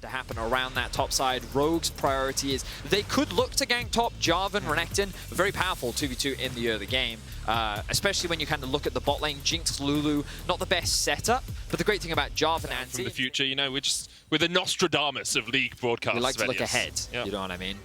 to happen around that top side. Rogue's priority is they could look to gank top. Jarvan, Renekton, very powerful 2v2 in the early game, especially when you kind of look at the bot lane. Jinx, Lulu, not the best setup, but the great thing about Jarvan and from the future, you know, we're the Nostradamus of League broadcasts. We like to look ahead, you know what I mean?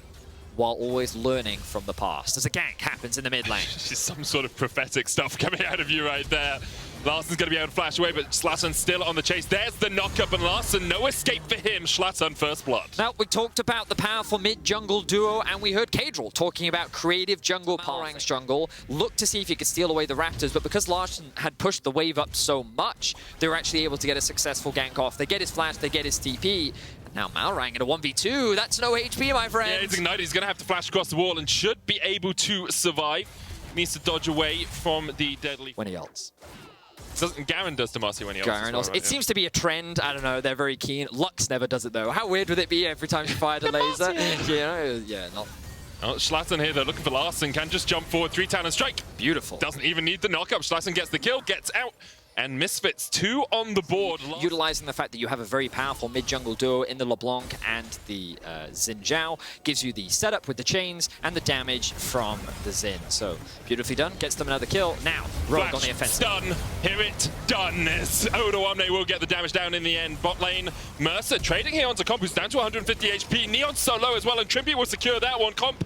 While always learning from the past. As a gank happens in the mid lane. Just some sort of prophetic stuff coming out of you right there. Larsen's going to be able to flash away, but Zlatan still on the chase. There's the knock-up, and Larsen, no escape for him. Zlatan first blood. Now, we talked about the powerful mid-jungle duo, and we heard Caedrel talking about creative jungle. Malrang's jungle looked to see if he could steal away the Raptors, but because Larsen had pushed the wave up so much, they were actually able to get a successful gank off. They get his flash, they get his TP. Now Malrang in a 1v2, that's no HP, my friend. Yeah, he's ignited. He's going to have to flash across the wall and should be able to survive. Needs to dodge away from the deadly... When he ults. Garen does to Marcy when he ults. Well, right? It seems to be a trend. I don't know. They're very keen. Lux never does it, though. How weird would it be every time you fired a laser? Yeah, not... Oh, Zlatan here, they're looking for Larsen. Can just jump forward, 3-talon strike. Beautiful. Doesn't even need the knock-up. Zlatan gets the kill, gets out. And Misfits, 2 on the board. Utilizing the fact that you have a very powerful mid-jungle duo in the LeBlanc and the Xin Zhao gives you the setup with the chains and the damage from the Xin. So, beautifully done. Gets them another kill. Now, Rogue on the offensive. Done. Hear it. Done. Odoamne will get the damage down in the end. Bot lane, Mercer trading here onto Comp, who's down to 150 HP. Neon's so low as well, and Trimby will secure that one. Comp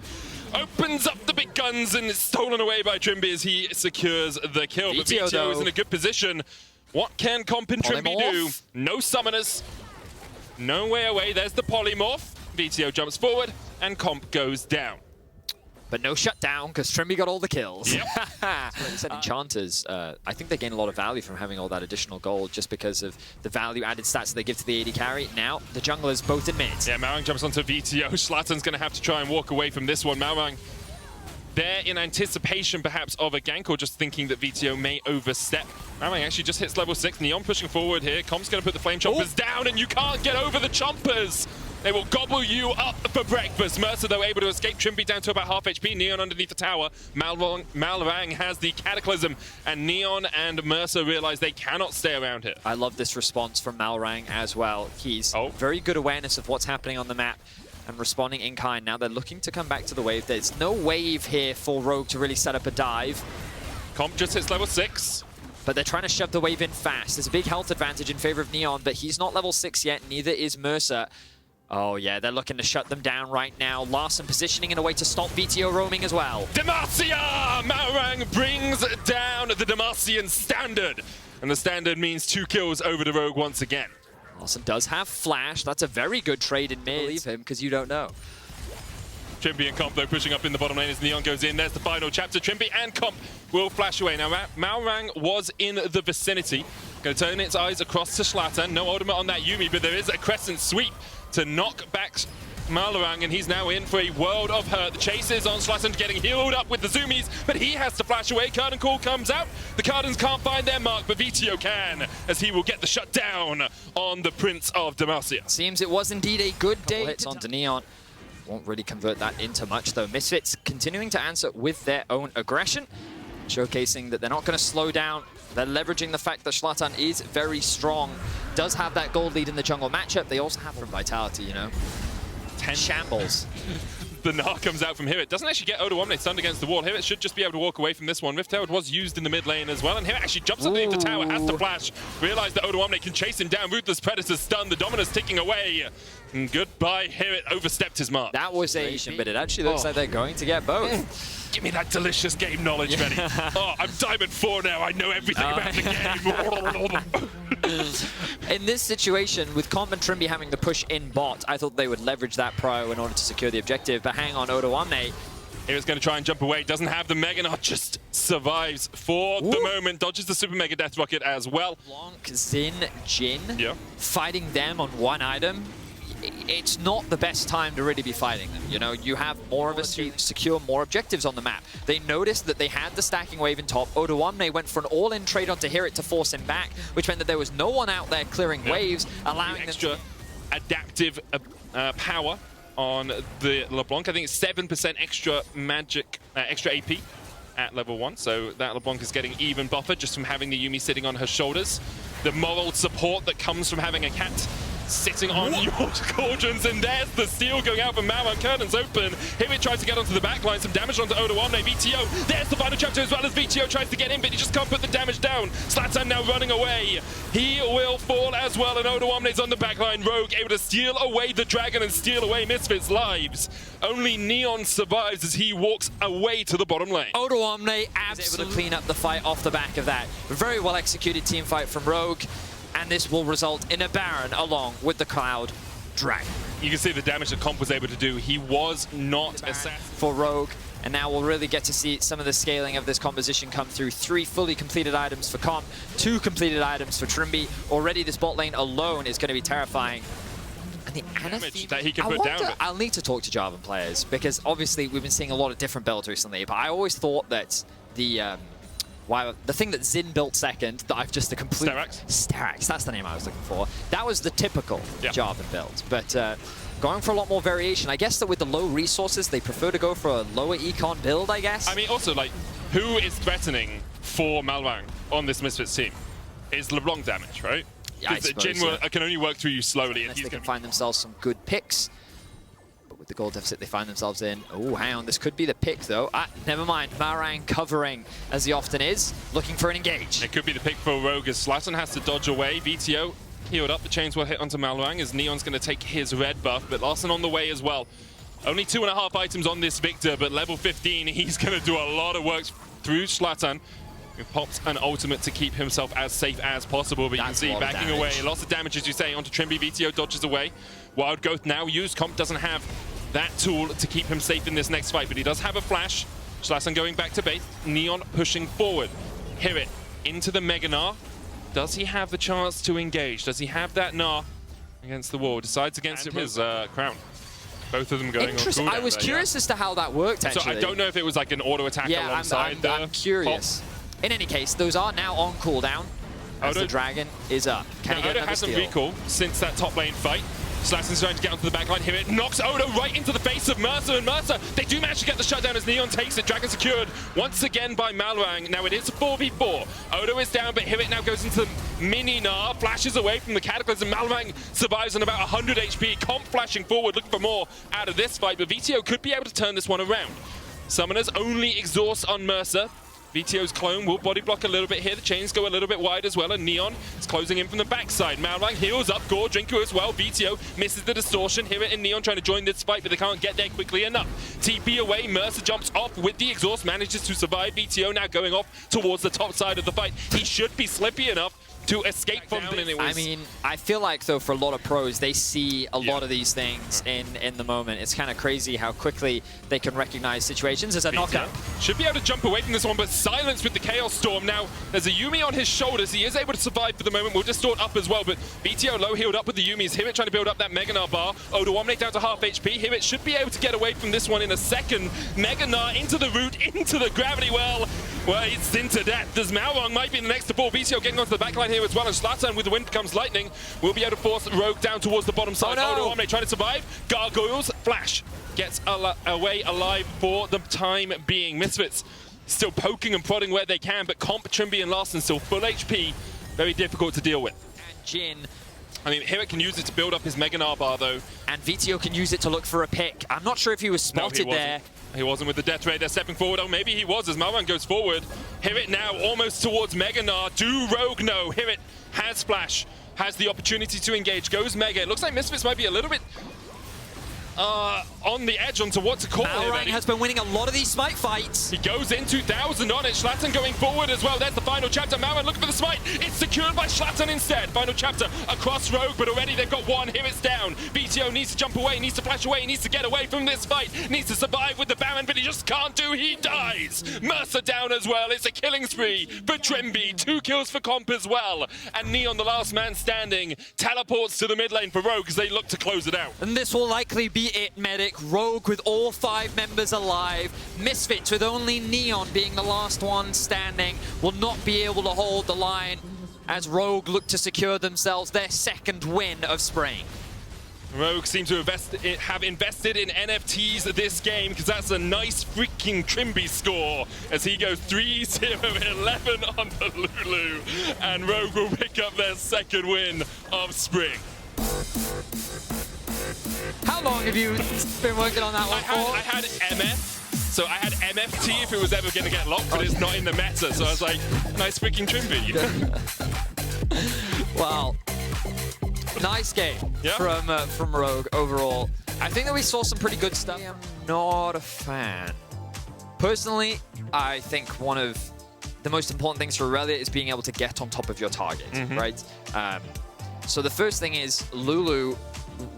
opens up the big guns and is stolen away by Trimby as he secures the kill. But VTO is in a good position. What can Comp and Trimby do? No summoners. No way away. There's the polymorph. VTO jumps forward and Comp goes down. But no shutdown, because Trimby got all the kills. Yep. Enchanters, I think they gain a lot of value from having all that additional gold just because of the value-added stats that they give to the AD carry. Now, the junglers both in mid. Yeah, Malrang jumps onto VTO. Zlatan's going to have to try and walk away from this one. Malrang there in anticipation, perhaps, of a gank, or just thinking that VTO may overstep. Malrang actually just hits level 6. Neon pushing forward here. Comp's going to put the Flame Chompers down, and you can't get over the Chompers. They will gobble you up for breakfast. Mercer, though, able to escape. Trimby down to about half HP. Neon underneath the tower. Malrang has the Cataclysm, and Neon and Mercer realize they cannot stay around here. I love this response from Malrang as well. He's very good awareness of what's happening on the map and responding in kind. Now they're looking to come back to the wave. There's no wave here for Rogue to really set up a dive. Comp just hits level 6. But they're trying to shove the wave in fast. There's a big health advantage in favor of Neon, but he's not level 6 yet. Neither is Mercer. Oh yeah, they're looking to shut them down right now. Larsen positioning in a way to stop VTO roaming as well. Demacia! Malrang brings down the Demacian standard. And the standard means 2 kills over the Rogue once again. Larsen does have flash. That's a very good trade in mid. Believe him, because you don't know. Trimby and Comp, though, pushing up in the bottom lane as Neon goes in. There's the final chapter. Trimby and Comp will flash away. Now, Malrang was in the vicinity. Going to turn its eyes across to Zlatan. No ultimate on that Yuumi, but there is a crescent sweep to knock back Malrang, and he's now in for a world of hurt. The chase is on Zlatan, getting healed up with the zoomies, but he has to flash away. Carden Call comes out. The Cardens can't find their mark, but VTO can, as he will get the shutdown on the Prince of Demacia. Seems it was indeed a good day. Hits onto Neon. Won't really convert that into much, though. Misfits continuing to answer with their own aggression, showcasing that they're not going to slow down. They're leveraging the fact that Zlatan is very strong, does have that gold lead in the jungle matchup. They also have from Vitality, you know. 10 shambles. The Gnar comes out from Hirit. Doesn't actually get Odoamne stunned against the wall. Hirit should just be able to walk away from this one. Rift Herald was used in the mid lane as well, and Hirit actually jumps underneath the tower, has to flash. Realize that Odoamne can chase him down. Ruthless Predator stunned. The Dominus ticking away. And goodbye, Hirit overstepped his mark. That was a but it actually looks like they're going to get both. Give me that delicious game knowledge, Benny. Oh, I'm Diamond 4 now. I know everything about the game. In this situation, with Comp and Trimby having the push in bot, I thought they would leverage that prio in order to secure the objective. But hang on, Odoamne. He was going to try and jump away. Doesn't have the Mega Gnar, just survives for the moment. Dodges the Super Mega Death Rocket as well. LeBlanc, Xin, Jhin, fighting them on one item. It's not the best time to really be fighting them. You know, you have more of a secure more objectives on the map. They noticed that they had the stacking wave in top. Odoamne went for an all-in trade onto Hirit to force him back, which meant that there was no one out there clearing waves, allowing extra them to adaptive power on the LeBlanc. I think it's 7% extra magic, extra AP at level 1. So that LeBlanc is getting even buffer just from having the Yuumi sitting on her shoulders. The moral support that comes from having a cat sitting on your cauldrons, and there's the steal going out from Malwan. Curtains open. Hibbett tries to get onto the back line, some damage onto Odoamne. VTO, there's the final chapter as well as VTO tries to get in, but he just can't put the damage down. Zlatan now running away. He will fall as well, and Odoamne's on the back line. Rogue able to steal away the dragon and steal away Misfits' lives. Only Neon survives as he walks away to the bottom lane. Odoamne absolutely able to clean up the fight off the back of that. Very well executed team fight from Rogue. And this will result in a Baron along with the Cloud Dragon. You can see the damage that Comp was able to do. He was not assassin for Rogue, and now we'll really get to see some of the scaling of this composition come through. 3 fully completed items for Comp, 2 completed items for Trimby. Already this bot lane alone is going to be terrifying. And the damage that he can put down. I'll need to talk to Jarvan players, because obviously we've been seeing a lot of different builds recently, but I always thought that the thing that Zin built second, that I've just a complete... Sterak's, that's the name I was looking for. That was the typical Jarvan build. But going for a lot more variation. I guess that with the low resources, they prefer to go for a lower econ build, I guess. I mean, also, like, who is threatening for Malwan on this Misfits team? It's LeBlanc damage, right? Yeah, because Jin can only work through you slowly. Unless they can find themselves some good picks. With the gold deficit they find themselves in. Oh, hang on, this could be the pick though. Never mind, Marang covering, as he often is, looking for an engage. It could be the pick for Rogue as Zlatan has to dodge away. VTO healed up, the chains will hit onto Malwang as Neon's going to take his red buff, but Larson on the way as well. Only 2.5 items on this Victor, but level 15, he's going to do a lot of work through Zlatan. He pops an ultimate to keep himself as safe as possible, but you can see backing away. Lots of damage, as you say, onto Trimby. VTO dodges away. Wild Growth now used. Comp doesn't have that tool to keep him safe in this next fight, but he does have a flash. Zlatan going back to base. Neon pushing forward. Hear it into the Mega Gnar. Does he have the chance to engage? Does he have that Gnar against the wall? Decides against it his crown. Both of them going on cooldown. I was curious as to how that worked, actually. So I don't know if it was like an auto attack alongside I'm curious. Pop. In any case, those are now on cooldown as the dragon is up. Can he get another steal? Odo hasn't recall since that top lane fight. Zlatan's trying to get onto the back line. Here it knocks Odo right into the face of Mercer, and Mercer, they do manage to get the shutdown as Neon takes it. Dragon secured once again by Malwang. Now it is a 4v4. Odo is down, but Hibbett now goes into mini Gnar, flashes away from the Cataclysm. Malwang survives on about 100 HP. Comp flashing forward, looking for more out of this fight, but VTO could be able to turn this one around. Summoners only exhaust on Mercer. VTO's clone will body block a little bit here. The chains go a little bit wide as well, and Neon is closing in from the backside. Malwang heals up, Gore, Drinker as well. VTO misses the distortion. Here and Neon trying to join this fight, but they can't get there quickly enough. TP away, Mercer jumps off with the exhaust, manages to survive. VTO now going off towards the top side of the fight. He should be slippy enough to escape from this. I mean, I feel like, though, for a lot of pros, they see a lot of these things in the moment. It's kind of crazy how quickly they can recognize situations as a knockout. Should be able to jump away from this one, but silence with the Chaos Storm. Now, there's a Yuumi on his shoulders. He is able to survive for the moment. We'll distort up as well, but VTO low healed up with the Yuumis. Hibbett trying to build up that Mega Gnar bar. Odoamne down to half HP. Hibbett should be able to get away from this one in a second. Mega Gnar into the root, into the gravity well. Well, it's into death. As Malwang might be the next to fall. VTO getting onto the backline here as well, and Zlatan with the wind becomes lightning. Will be able to force Rogue down towards the bottom side. Odoamne trying to survive. Gargoyles, Flash gets away alive for the time being. Misfits still poking and prodding where they can, but Comp, Trimby, and Larson still full HP. Very difficult to deal with. And Jin. I mean, Hibbett can use it to build up his Mega Gnar bar, though. And VTO can use it to look for a pick. I'm not sure if he was spotted there. He wasn't with the death ray. They're stepping forward. Oh, maybe he was as Malwan goes forward. Hibbett now almost towards Mega Gnar. Do Rogue know? Hibbett has Flash, has the opportunity to engage, goes Mega. It looks like Misfits might be a little bit on the edge onto what to call him. Malwang has been winning a lot of these smite fights. He goes in 2,000 on it. Zlatan going forward as well. There's the final chapter. Malwang looking for the smite. It's secured by Zlatan instead. Final chapter across Rogue, but already they've got one. Here it's down. VTO needs to jump away, needs to flash away, needs to get away from this fight, needs to survive with the Baron, but he just can't do. He dies. Mercer down as well. It's a killing spree for Trimby. 2 kills for Comp as well. And Neon, the last man standing, teleports to the mid lane for Rogue as they look to close it out. And this will likely be it, Medic. Rogue with all 5 members alive. Misfits with only Neon being the last one standing will not be able to hold the line as Rogue look to secure themselves their 2nd win of spring. Rogue seem to have invested in NFTs this game, because that's a nice freaking Trimby score as he goes 3-0-11 on the Lulu, and Rogue will pick up their 2nd win of spring. How long have you been working on that one for? I had MF. So I had MFT if it was ever going to get locked, but it's not in the meta. So I was like, nice freaking Trimby. Wow. Nice game from Rogue overall. I think that we saw some pretty good stuff. I'm not a fan. Personally, I think one of the most important things for Aurelia is being able to get on top of your target, right? So the first thing is Lulu,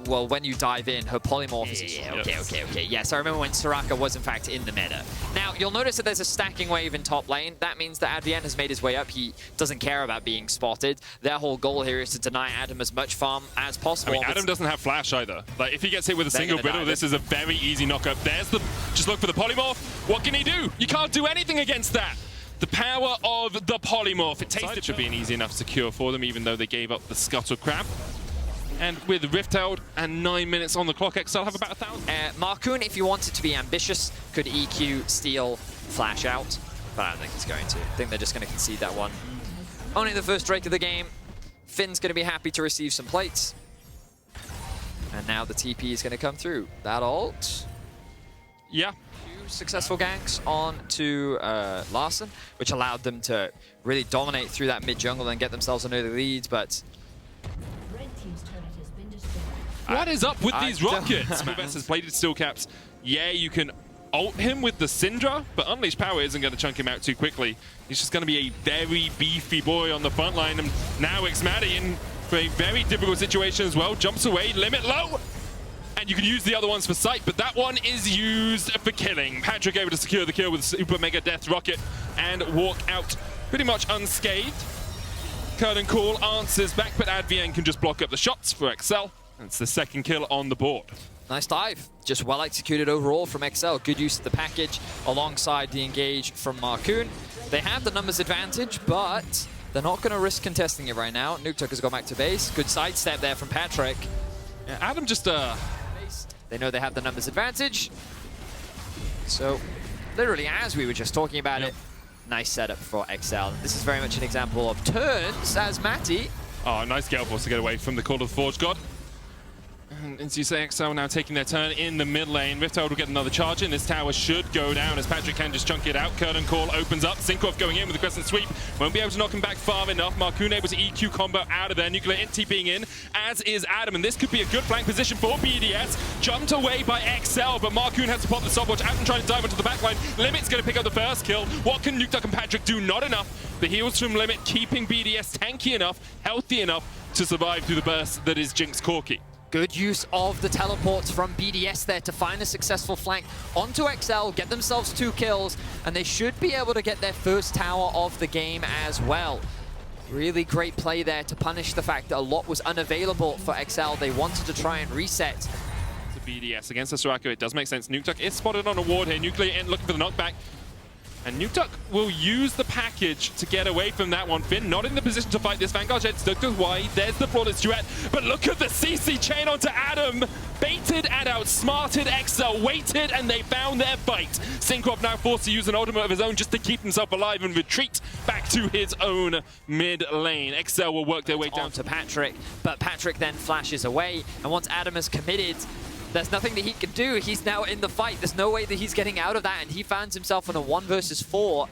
well, when you dive in, her polymorph is... Okay. Yes, I remember when Soraka was, in fact, in the meta. Now, you'll notice that there's a stacking wave in top lane. That means that Advienne has made his way up. He doesn't care about being spotted. Their whole goal here is to deny Adam as much farm as possible. I mean, Adam doesn't have flash either. Like, if he gets hit with a single brittle, this is a very easy knockup. There's the... Just look for the polymorph. What can he do? You can't do anything against that. The power of the polymorph. It tasted to be an easy enough secure for them, even though they gave up the scuttle crab. And with Rift Held and 9 minutes on the clock, XL have about 1,000. Marcoon, if you wanted to be ambitious, could EQ, steal, flash out. But I don't think he's going to. I think they're just going to concede that one. Only the first Drake of the game. Finn's going to be happy to receive some plates. And now the TP is going to come through. That ult. Yeah. Two successful ganks on to Larson, which allowed them to really dominate through that mid-jungle and get themselves an early lead, but... What is up with these rockets? Mavs has played it still caps. Yeah, you can ult him with the Syndra, but Unleashed Power isn't going to chunk him out too quickly. He's just going to be a very beefy boy on the front line. And now Xmadi in for a very difficult situation as well. Jumps away, limit low. And you can use the other ones for sight, but that one is used for killing. Patrick able to secure the kill with Super Mega Death Rocket and walk out pretty much unscathed. Curtain Call answers back, but Advienne can just block up the shots for XL. It's the second kill on the board. Nice dive. Just well executed overall from XL. Good use of the package alongside the engage from Marcoon. They have the numbers advantage, but they're not going to risk contesting it right now. Nuketuck has gone back to base. Good sidestep there from Patrick. Yeah, Adam just... They know they have the numbers advantage. So, literally, as we were just talking about it, nice setup for XL. This is very much an example of turns as Matty. Oh, nice Gale Force to get away from the Call of the Forge God. And as you say, XL now taking their turn in the mid lane. Rifthold will get another charge in. This tower should go down as Patrick can just chunk it out. Curtain Call opens up. Syncroft going in with the Crescent Sweep. Won't be able to knock him back far enough. Marcoon able to EQ combo out of there. Nuclear Int TPing in, as is Adam. And this could be a good flank position for BDS. Jumped away by XL, but Marcoon has to pop the stopwatch. Adam trying to dive onto the backline. Limit's going to pick up the first kill. What can Nukeduck and Patrick do? Not enough. The heals from Limit keeping BDS tanky enough, healthy enough to survive through the burst that is Jinx Corki. Good use of the teleports from BDS there to find a successful flank onto XL, get themselves 2 kills, and they should be able to get their first tower of the game as well. Really great play there to punish the fact that a lot was unavailable for XL. They wanted to try and reset. To BDS against the Soraka, it does make sense. Nukeduck is spotted on a ward here. Nuclear Int looking for the knockback. And Nukeduck will use the package to get away from that one. Finn not in the position to fight this. Vanguard Jet stuck to wide. There's the flawless duet. But look at the CC chain onto Adam. Baited and outsmarted. XL waited and they found their bite. Syncroft now forced to use an ultimate of his own just to keep himself alive and retreat back to his own mid lane. XL will work their way down to Patrick, but Patrick then flashes away. And once Adam is committed, there's nothing that he can do. He's now in the fight. There's no way that he's getting out of that, and he finds himself in a 1 versus 4,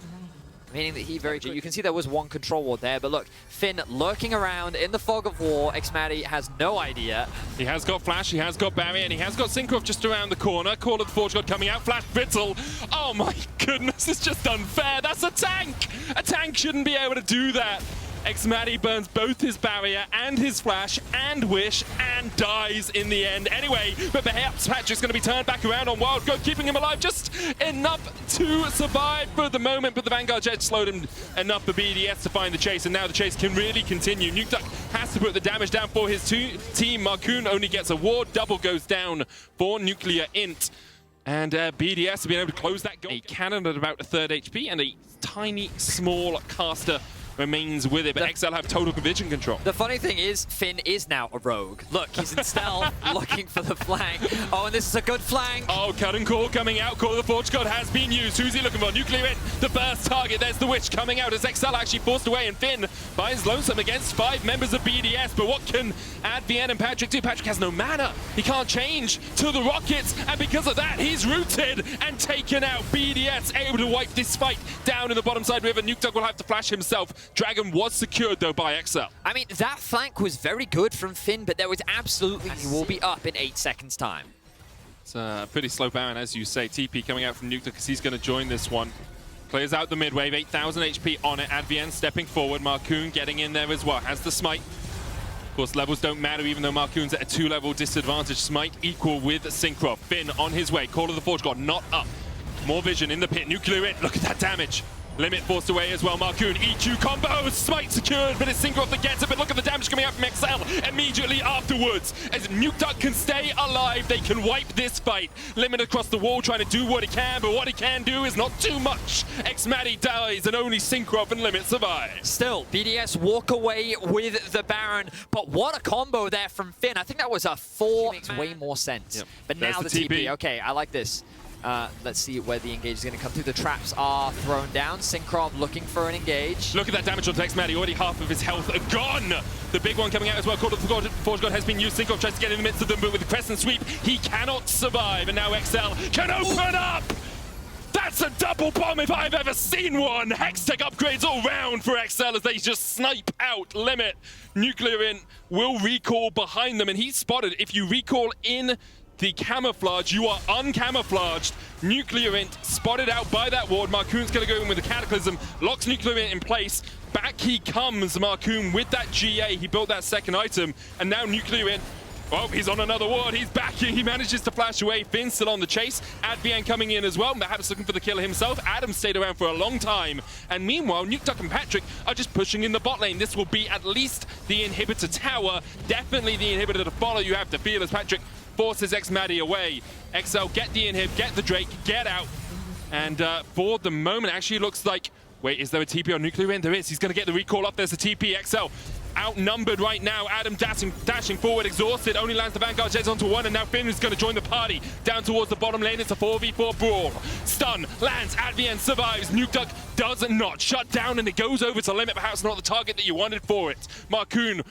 meaning that he very quickly... You can see there was one control ward there, but look, Finn lurking around in the fog of war. Xmadi has no idea. He has got Flash, he has got Barrier, and he has got Syncroft just around the corner. Call of the Forge God coming out. Flash Brittle. Oh my goodness, it's just unfair. That's a tank! A tank shouldn't be able to do that. Xmadi burns both his Barrier and his Flash and Wish and dies in the end anyway. But perhaps Patrick's going to be turned back around on Wild Goat, keeping him alive just enough to survive for the moment. But the Vanguard Jet slowed him enough for BDS to find the chase, and now the chase can really continue. Nukeduck has to put the damage down for his team. Marcoon only gets a ward. Double goes down for Nuclear Int. And BDS have been able to close that goal. A cannon at about a 3rd HP and a tiny, small caster remains with it, but XL have total vision control. The funny thing is, Finn is now a rogue. Look, he's in stealth, looking for the flank. Oh, and this is a good flank. Oh, cut and call coming out. Call of the Forge God has been used. Who's he looking for? Nuclear in the burst target. There's the Witch coming out as XL actually forced away, and Finn finds lonesome against 5 members of BDS. But what can Advienne and Patrick do? Patrick has no mana. He can't change to the Rockets, and because of that, he's rooted and taken out. BDS able to wipe this fight down in the bottom side river. Nukedog will have to flash himself. Dragon was secured though by XL. I mean, that flank was very good from Finn, but there was absolutely... And he will be up in 8 seconds time. It's a pretty slow Baron, as you say. TP coming out from Nukedog because he's going to join this one. Clears out the mid wave, 8,000 HP on it. Advienne stepping forward. Marcoon getting in there as well. Has the smite. Of course, levels don't matter, even though Marcoon's at a 2-level disadvantage. Smite equal with Synchro. Finn on his way. Call of the Forge God not up. More vision in the pit. Nuclear in. Look at that damage. Limit forced away as well. Marcoon, EQ combos. Smite secured, but it's Synchro that gets it. But look at the damage coming out from XL immediately afterwards. As Nukedog can stay alive, they can wipe this fight. Limit across the wall trying to do what he can, but what he can do is not too much. Xmatty dies, and only Synchro and Limit survive. Still, BDS walk away with the Baron, but what a combo there from Finn. I think that was a 4. Makes way more sense. Yep. But now the TP. Okay, I like this. Let's see where the engage is going to come through. The traps are thrown down. Synchro looking for an engage. Look at that damage on Xmatty. Already half of his health gone. The big one coming out as well. Call of the Forge God has been used. Synchro tries to get in the midst of them, but with the Crescent Sweep, he cannot survive. And now XL can open up. That's a double bomb if I've ever seen one. Hextech upgrades all round for XL as they just snipe out Limit. Nuclear in will recall behind them, and he's spotted. If you recall in the camouflage, you are uncamouflaged. Nuclear Int spotted out by that ward. Marcoon's going to go in with the Cataclysm, locks Nuclear Int in place. Back he comes, Marcoon, with that GA. He built that second item, and now Nuclear Int, oh, he's on another ward. He's back. He manages to flash away. Finn still on the chase. Advienne coming in as well. Perhaps looking for the killer himself. Adam stayed around for a long time. And meanwhile, Nukedog and Patrick are just pushing in the bot lane. This will be at least the inhibitor tower. Definitely the inhibitor to follow, you have to feel, as Patrick forces Xmatty away. XL, get the inhib, get the Drake, get out. And for the moment, actually looks like... Wait, is there a TP on Nuclear Int? There is. He's going to get the recall up. There's a TP. XL outnumbered right now. Adam dashing forward, exhausted. Only lands the Vanguard Jets onto 1, and now Finn is going to join the party. Down towards the bottom lane. It's a 4v4 brawl. Stun, lands, Advienne survives. Nukedog does not shut down, and it goes over to Limit. Perhaps not the target that you wanted for it. Marcoon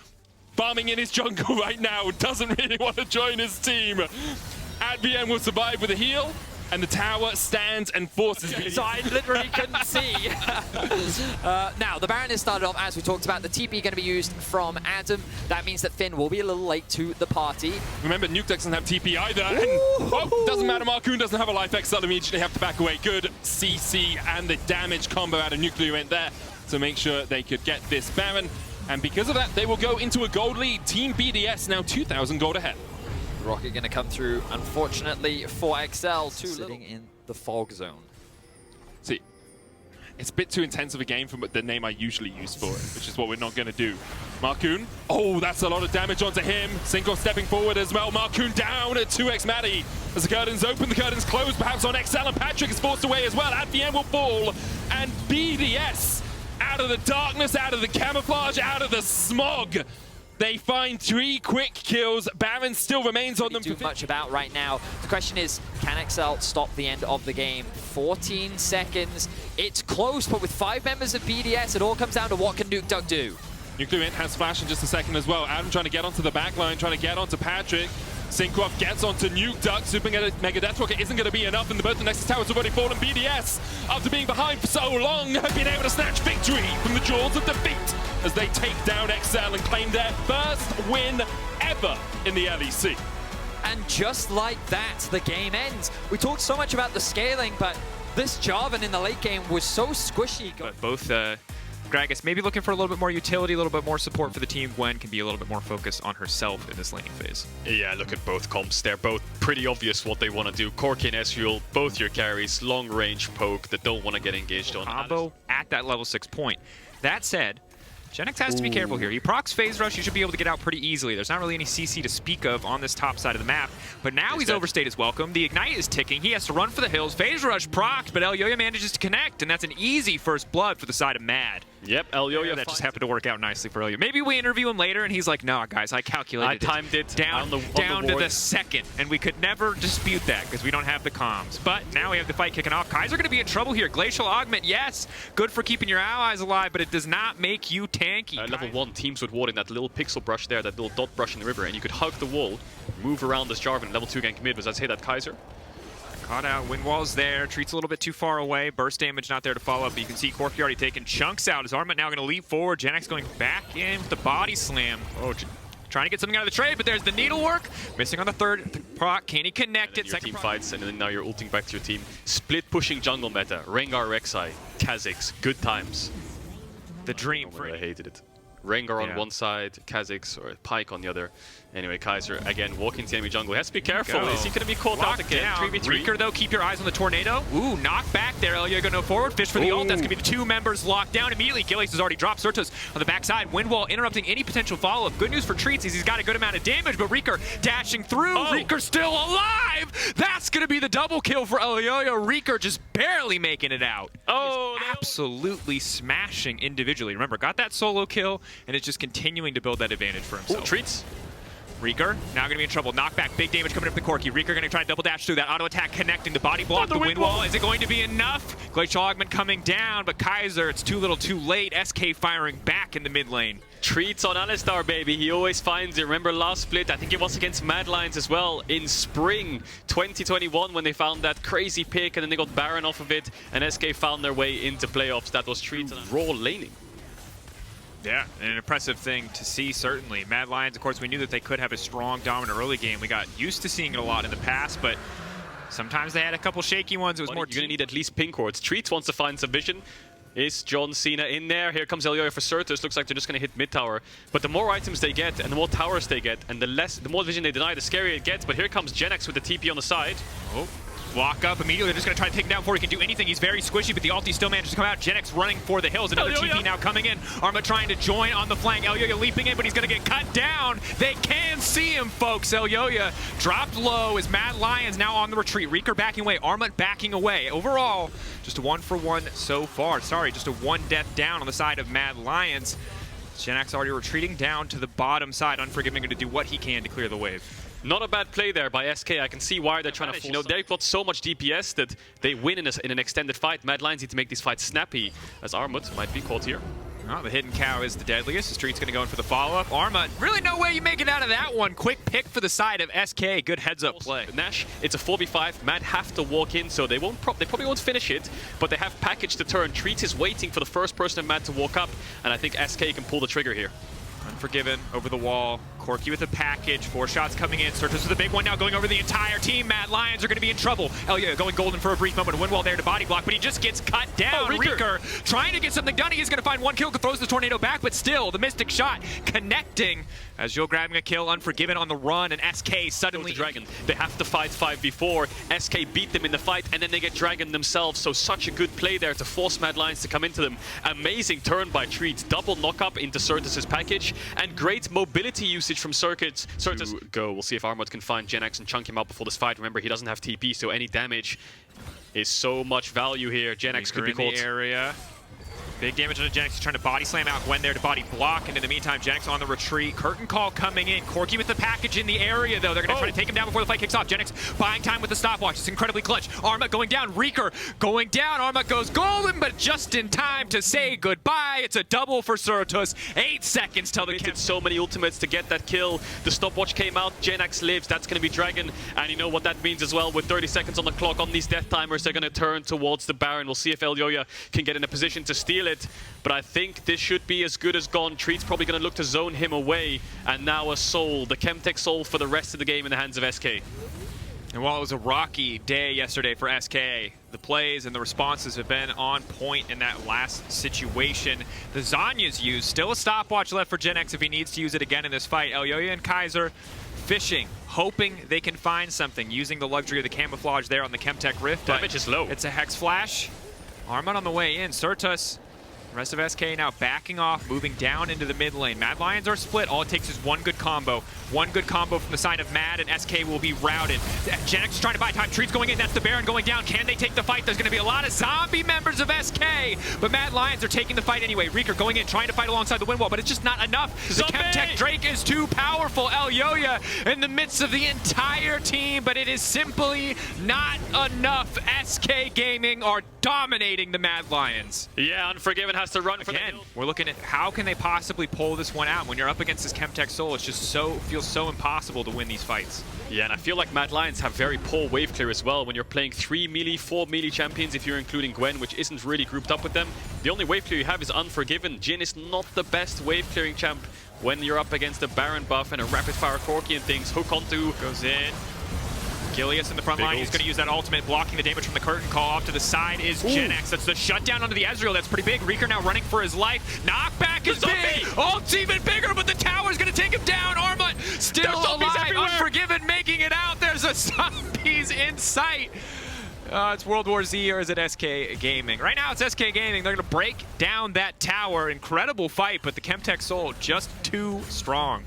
farming in his jungle right now, doesn't really want to join his team. Advienne will survive with a heal, and the tower stands and forces me. So I literally couldn't see. Now, the Baron has started off, as we talked about, the TP going to be used from Adam. That means that Finn will be a little late to the party. Remember, Nukedog doesn't have TP either. And, oh, doesn't matter, Marcoon doesn't have a life. XL immediately have to back away. Good CC and the damage combo out of Nuclear Int there to make sure they could get this Baron. And because of that, they will go into a gold lead. Team BDS now 2,000 gold ahead. Rocket going to come through, unfortunately, for XL. Sitting in the fog zone. See, it's a bit too intense of a game for the name I usually use for it, which is what we're not going to do. Marcoon, oh, that's a lot of damage onto him. Synchro stepping forward as well. Marcoon down at 2x Matty. As the curtains open, the curtains close, perhaps on XL, and Patrick is forced away as well. Advienne will fall, and BDS, out of the darkness, out of the camouflage, out of the smog, they find 3 quick kills. Baron still remains on them. Do much about right now. The question is, can XL stop the end of the game? 14 seconds. It's close, but with 5 members of BDS, it all comes down to what can Nukedog do. Nuclear Int has flash in just a second as well. Adam trying to get onto the back line, trying to get onto Patrick. Syncroft gets onto Nukedog. Super Mega Death Rocket isn't going to be enough, and both the Nexus Towers have already fallen. BDS, after being behind for so long, have been able to snatch victory from the jaws of defeat as they take down XL and claim their first win ever in the LEC. And just like that, the game ends. We talked so much about the scaling, but this Jarvan in the late game was so squishy. But both Gragas maybe looking for a little bit more utility, a little bit more support for the team. Gwen can be a little bit more focused on herself in this laning phase. Yeah, look at both comps. They're both pretty obvious what they want to do. Corki and Ezreal, both your carries, long range poke that don't want to get engaged on. Combo at that level 6 point. That said, Genix has to be careful here. He procs Phase Rush, you should be able to get out pretty easily. There's not really any CC to speak of on this top side of the map, but now he's overstayed his welcome. The Ignite is ticking. He has to run for the hills. Phase Rush procced, but Elyoya manages to connect, and that's an easy first blood for the side of Mad. Yep, Elyoya. That just happened to work out nicely for Elyoya. Maybe we interview him later and he's like, no, guys, I calculated I timed it down on the to the second, and we could never dispute that because we don't have the comms. But now we have the fight kicking off. Kaiser going to be in trouble here. Glacial Augment, yes, good for keeping your allies alive, but it does not make you tanky. Level 1 teams with ward in that little pixel brush there, that little dot brush in the river, and you could hug the wall, move around this Jarvan. Level 2 gank mid was, I'd say, that Kaiser. Caught out, wind wall's there, Treat's a little bit too far away, burst damage not there to follow up, but you can see Corki already taking chunks out. Is Armut now going to leap forward? Genex going back in with the body slam. Oh, trying to get something out of the trade, but there's the needlework. Missing on the third proc, can he connect it? Your team fights, and then now you're ulting back to your team. Split pushing jungle meta, Rengar Rek'Sai, Kha'Zix, good times. The dream for I hated it. Rengar on one side, Kha'Zix or Pyke on the other. Anyway, Kaiser, again, walking to enemy jungle. He has to be careful. Is he going to be caught out again? 3v3. Reeker, though, keep your eyes on the tornado. Ooh, knock back there. Elyoya going to go forward. Fish for the ult. That's going to be the two members locked down immediately. Gillies has already dropped. Surtus on the backside. Windwall interrupting any potential follow-up. Good news for Treats is he's got a good amount of damage, but Reeker dashing through. Reeker still alive. That's going to be the double kill for Elyoya. Reeker just barely making it out. Absolutely smashing individually. Remember, got that solo kill, and it's just continuing to build that advantage for himself. Treats. Reeker now going to be in trouble. Knockback, big damage coming up the Corki. Reeker going to try to double dash through that auto attack, connecting the body block, the wind wall. Is it going to be enough? Glacial Augment coming down, but Kaiser, it's too little too late. SK firing back in the mid lane. Treats on Alistar, baby. He always finds it. Remember last split, I think it was against Mad Lions as well in spring 2021 when they found that crazy pick and then they got Baron off of it and SK found their way into playoffs. That was Treats and raw laning. Yeah, an impressive thing to see, certainly. Mad Lions, of course, we knew that they could have a strong, dominant early game. We got used to seeing it a lot in the past, but sometimes they had a couple shaky ones. It was more. You're going to need at least pink wards. Treats wants to find some vision. Is John Cena in there? Here comes Elyoya for Surtus. Looks like they're just going to hit mid tower. But the more items they get and the more towers they get and the more vision they deny, the scarier it gets. But here comes Genex with the TP on the side. Oh. Walk up immediately. They're just going to try to take him down before he can do anything. He's very squishy, but the ulti still manages to come out. Genex running for the hills. Another TP now coming in. Arma trying to join on the flank. Elyoya leaping in, but he's going to get cut down. They can see him, folks. Elyoya dropped low as Mad Lions now on the retreat. Reeker backing away. Arma backing away. Overall, just a 1-for-1 so far. Sorry, just a 1 death down on the side of Mad Lions. Genex already retreating down to the bottom side. Unforgiving going to do what he can to clear the wave. Not a bad play there by SK. I can see why they're trying to, you know, they've got so much DPS that they win in an extended fight. Mad Lions need to make these fights snappy, as Armut might be caught here. Oh, the hidden cow is the deadliest. The Street's going to go in for the follow-up. Arma, really no way you make it out of that one. Quick pick for the side of SK. Good heads-up play. Nash, it's a 4v5. Mad have to walk in, so they probably won't finish it, but they have package to turn. Treat is waiting for the first person of Mad to walk up, and I think SK can pull the trigger here. Unforgiven over the wall. Corki with a package. 4 shots coming in. Surtus with a big one now going over the entire team. Mad Lions are going to be in trouble. Elyoya going golden for a brief moment. Windwall there to body block, but he just gets cut down. Reeker trying to get something done. He is going to find 1 kill. Throws the tornado back, but still the mystic shot connecting as Joe grabbing a kill. Unforgiven on the run, and SK suddenly Dragon. They have to fight 5v4. SK beat them in the fight, and then they get Dragon themselves. So such a good play there to force Mad Lions to come into them. Amazing turn by Treats. Double knock-up into Surtus's package, and great mobility usage from Surtus. Go. We'll see if Armut can find Genex and chunk him out before this fight. Remember, he doesn't have TP, so any damage is so much value here. Genex could be caught. In the area. Big damage on Genex. He's trying to body slam out Gwen there to body block. And in the meantime, Genex on the retreat. Curtain call coming in. Corki with the package in the area, though. They're going to try to take him down before the fight kicks off. Genex buying time with the stopwatch. It's incredibly clutch. Arma going down. Reeker going down. Arma goes golden, but just in time to say goodbye. It's a double for Surtus. 8 seconds till the did so many ultimates to get that kill. The stopwatch came out. Genex lives. That's going to be Dragon. And you know what that means as well. With 30 seconds on the clock on these death timers, they're going to turn towards the Baron. We'll see if Elyoya can get in a position to steal it. But I think this should be as good as gone. Treat's probably going to look to zone him away. And now a soul, the Chemtech soul for the rest of the game in the hands of SK. And while it was a rocky day yesterday for SK, the plays and the responses have been on point in that last situation. The Zanya's used. Still a stopwatch left for Genex if he needs to use it again in this fight. Elyoya and Kaiser fishing, hoping they can find something, using the luxury of the camouflage there on the Chemtech Rift. Damage is low. It's a Hex Flash. Armut on the way in. Surtus The rest of SK now backing off, moving down into the mid lane. Mad Lions are split. All it takes is one good combo. One good combo from the side of Mad, and SK will be routed. Gen X is trying to buy time. Treat's going in. That's the Baron going down. Can they take the fight? There's going to be a lot of zombie members of SK, but Mad Lions are taking the fight anyway. Reeker going in, trying to fight alongside the wind wall, but it's just not enough. Zombie! The Chemtech Drake is too powerful. Elyoya in the midst of the entire team, but it is simply not enough. SK Gaming are dominating the Mad Lions. Yeah, Unforgiven has to run for Again, the hill. we're looking at how can they possibly pull this one out. When you're up against this Chemtech Soul, it's just feels so impossible to win these fights. Yeah, and I feel like Mad Lions have very poor wave clear as well when you're playing 3 melee, 4 melee champions if you're including Gwen, which isn't really grouped up with them. The only wave clear you have is Unforgiven. Jhin is not the best wave clearing champ when you're up against a Baron buff and a rapid fire Corki and things. Hook onto Goes in. Gilius in the front line. He's going to use that ultimate, blocking the damage from the curtain call. Off to the side is Gen X. That's the shutdown onto the Ezreal. That's pretty big. Reeker now running for his life. Knockback is big. Ult's even bigger, but the tower's going to take him down. Armut still alive. Everywhere. Unforgiven making it out. There's a zombies in sight. It's World War Z, or is it SK Gaming? Right now it's SK Gaming. They're going to break down that tower. Incredible fight, but the Chemtech Soul just too strong.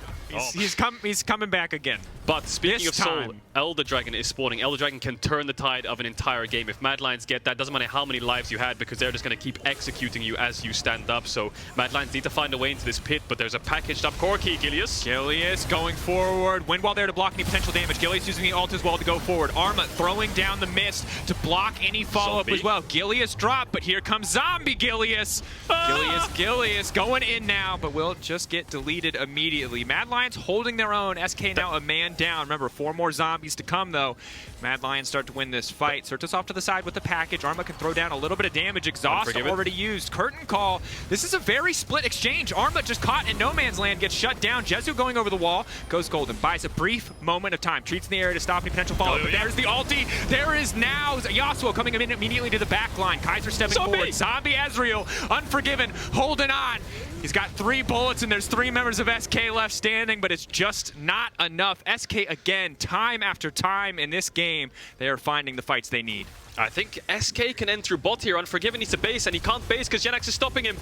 He's coming back again. But speaking of Soul, time. Elder Dragon is spawning. Elder Dragon can turn the tide of an entire game. If Mad Lions get that, doesn't matter how many lives you had, because they're just going to keep executing you as you stand up. So Mad Lions need to find a way into this pit, but there's a packaged up Corki. Gilius going forward. Windwall there to block any potential damage. Gilius using the ult as well to go forward. Arma throwing down the mist to block any follow-up as well. Gilius dropped, but here comes Zombie Gilius. Gilius going in now, but will just get deleted immediately. Mad Lions holding their own. SK now a man down. Remember, 4 more zombies to come, though. Mad Lions start to win this fight. Surtus off to the side with the package. Arma can throw down a little bit of damage. Exhaust already used. Curtain call. This is a very split exchange. Arma just caught in no man's land, gets shut down. Jezu going over the wall. Goes golden. Buys a brief moment of time. Treats in the area to stop any potential follow-up. But there's the ulti. There is now Yasuo coming in immediately to the back line. Kaiser stepping forward. Zombie Ezreal. Unforgiven. Holding on. He's got 3 bullets, and there's 3 members of SK left standing, but it's just not enough. SK, again, time after time in this game, they are finding the fights they need. I think SK can enter bot here. Unforgiven needs to base, and he can't base because Gen X is stopping him.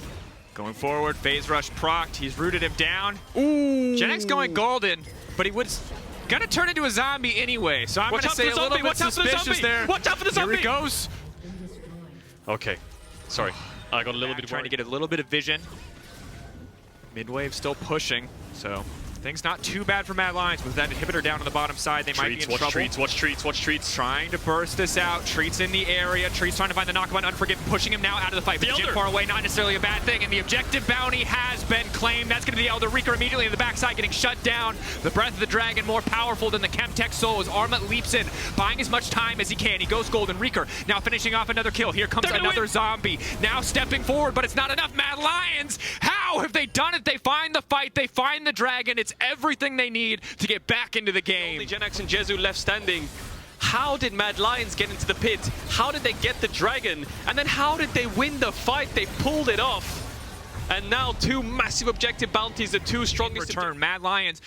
Going forward, phase rush procced. He's rooted him down. Ooh. Gen X going golden, but he was gonna turn into a zombie anyway, so I'm gonna say a little bit suspicious there. Watch out for the zombie! Here he goes. Okay, sorry. I got a little bit trying to get a little bit of vision. Midwave still pushing, so things not too bad for Mad Lions. With that inhibitor down on the bottom side, they might be in trouble. Watch Treats. Trying to burst this out. Treats in the area. Treats trying to find the knock on Unforgiven, pushing him now out of the fight. But the Jhin far away, not necessarily a bad thing. And the objective bounty has been claimed. That's going to be the Elder. Reeker immediately in the backside getting shut down. The Breath of the Dragon more powerful than the Chemtech Soul as Arma leaps in, buying as much time as he can. He goes golden. Reeker now finishing off another kill. Here comes another zombie. Now stepping forward, but it's not enough. Mad Lions, how have they done it? They find the fight. They find the dragon. It's everything they need to get back into the game. Only Gen X and Jezu left standing. How did Mad Lions get into the pit? How did they get the dragon? And then how did they win the fight? They pulled it off. And now 2 massive objective bounties, the 2 strongest. Return. Mad Lions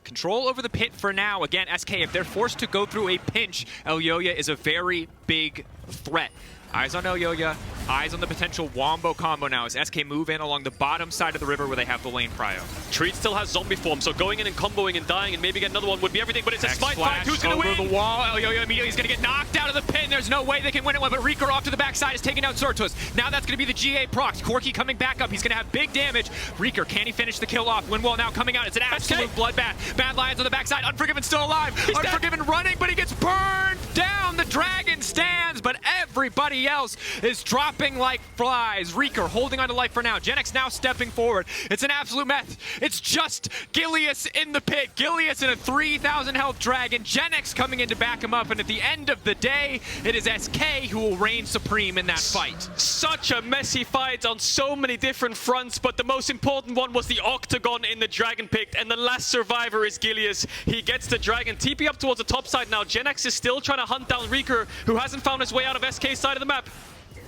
control over the pit for now. Again, SK, if they're forced to go through a pinch, Elyoya is a very big threat. Eyes on Elyoya, eyes on the potential Wombo combo now as SK move in along the bottom side of the river where they have the lane prio. Treat still has zombie form, so going in and comboing and dying and maybe get another one would be everything, but it's a smite fight. Who's going to win? Over the wall, Elyoya immediately is going to get knocked out of the pin. There's no way they can win it, but Reeker off to the backside is taking out Surtus. Now that's going to be the GA procs. Corki coming back up. He's going to have big damage. Reeker, can he finish the kill off? Windwall now coming out. It's an absolute bloodbath. Mad Lions on the backside. Unforgiven still alive. Unforgiven running, but he gets burned down. The dragon stands, but everybody else is dropping like flies. Reeker holding on to life for now. Gen X now stepping forward. It's an absolute mess. It's just Gilius in the pit. Gilius in a 3,000 health dragon. Gen X coming in to back him up, and at the end of the day, it is SK who will reign supreme in that fight. Such a messy fight on so many different fronts, but the most important one was the Octagon in the dragon pick, and the last survivor is Gilius. He gets the dragon. TP up towards the top side now. Gen X is still trying to hunt down Reeker, who hasn't found his way out of SK's side of the map.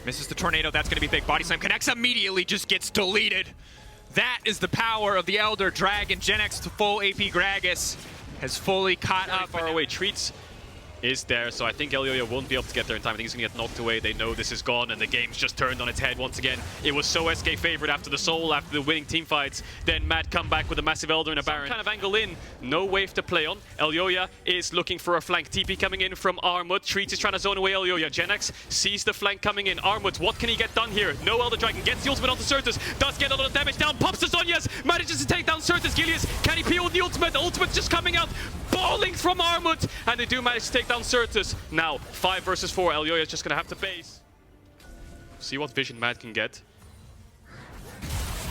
Misses the tornado. That's going to be big. Body slam connects immediately, just gets deleted. That is the power of the Elder Dragon. Gen X to full AP Gragas has fully caught up. Far away. Treats is there, so I think Elyoya won't be able to get there in time. I think he's going to get knocked away. They know this is gone, and the game's just turned on its head once again. It was so SK favored after the Soul, after the winning team fights. Then Mad come back with a massive Elder and a Baron. Some kind of angle in, no wave to play on. Elyoya is looking for a flank. TP coming in from Armut. Treats is trying to zone away Elyoya. Genex sees the flank coming in. Armut, what can he get done here? No Elder Dragon, gets the ultimate onto Certus, does get a lot of damage down, pops the Zhonya's, manages to take down Certus. Gilius, can he peel the ultimate? The ultimate's just coming out, balling from Armut, and they do manage to take down Certus. Now, 5 versus 4, Elyoya is just going to have to base. See what vision Mad can get.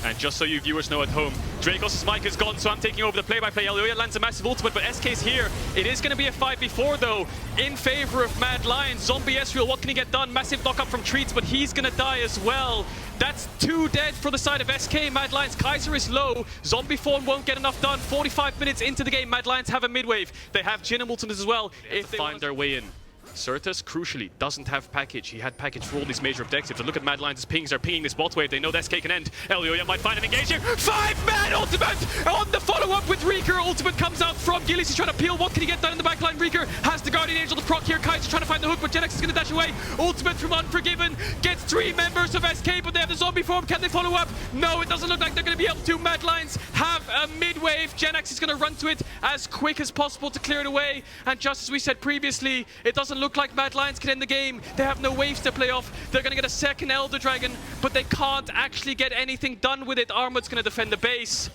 And just so you viewers know at home, Drakos' mic is gone, so I'm taking over the play-by-play. Elyoya lands a massive ultimate, but SK's here. It is going to be a 5v4 though, in favor of Mad Lions. Zombie Ezreal, what can he get done? Massive knock-up from Treats, but he's going to die as well. That's 2 dead for the side of SK. Mad Lions, Kaiser is low. Zombie form won't get enough done. 45 minutes into the game, Mad Lions have a mid-wave. They have Jhin and ultimates as well, if they find their way in. Certus, crucially, doesn't have package. He had package for all these major objectives. And look at Mad Lions' pings. They're pinging this bot wave. They know the SK can end. Elyoya might find an engage here. 5-man ultimate on the follow-up with Reeker. Ultimate comes out from Gillies. He's trying to peel. What can he get done in the backline? Reeker has the Guardian Angel to proc here. Kai's trying to find the hook, but Genex is going to dash away. Ultimate from Unforgiven gets 3 members of SK, but they have the zombie form. Can they follow up? No, it doesn't look like they're going to be able to. Mad Lions have a mid-wave. Genex is going to run to it as quick as possible to clear it away. And just as we said previously, it doesn't look like Mad Lions can end the game. They have no waves to play off. They're going to get a second Elder Dragon, but they can't actually get anything done with it. Armut's going to defend the base,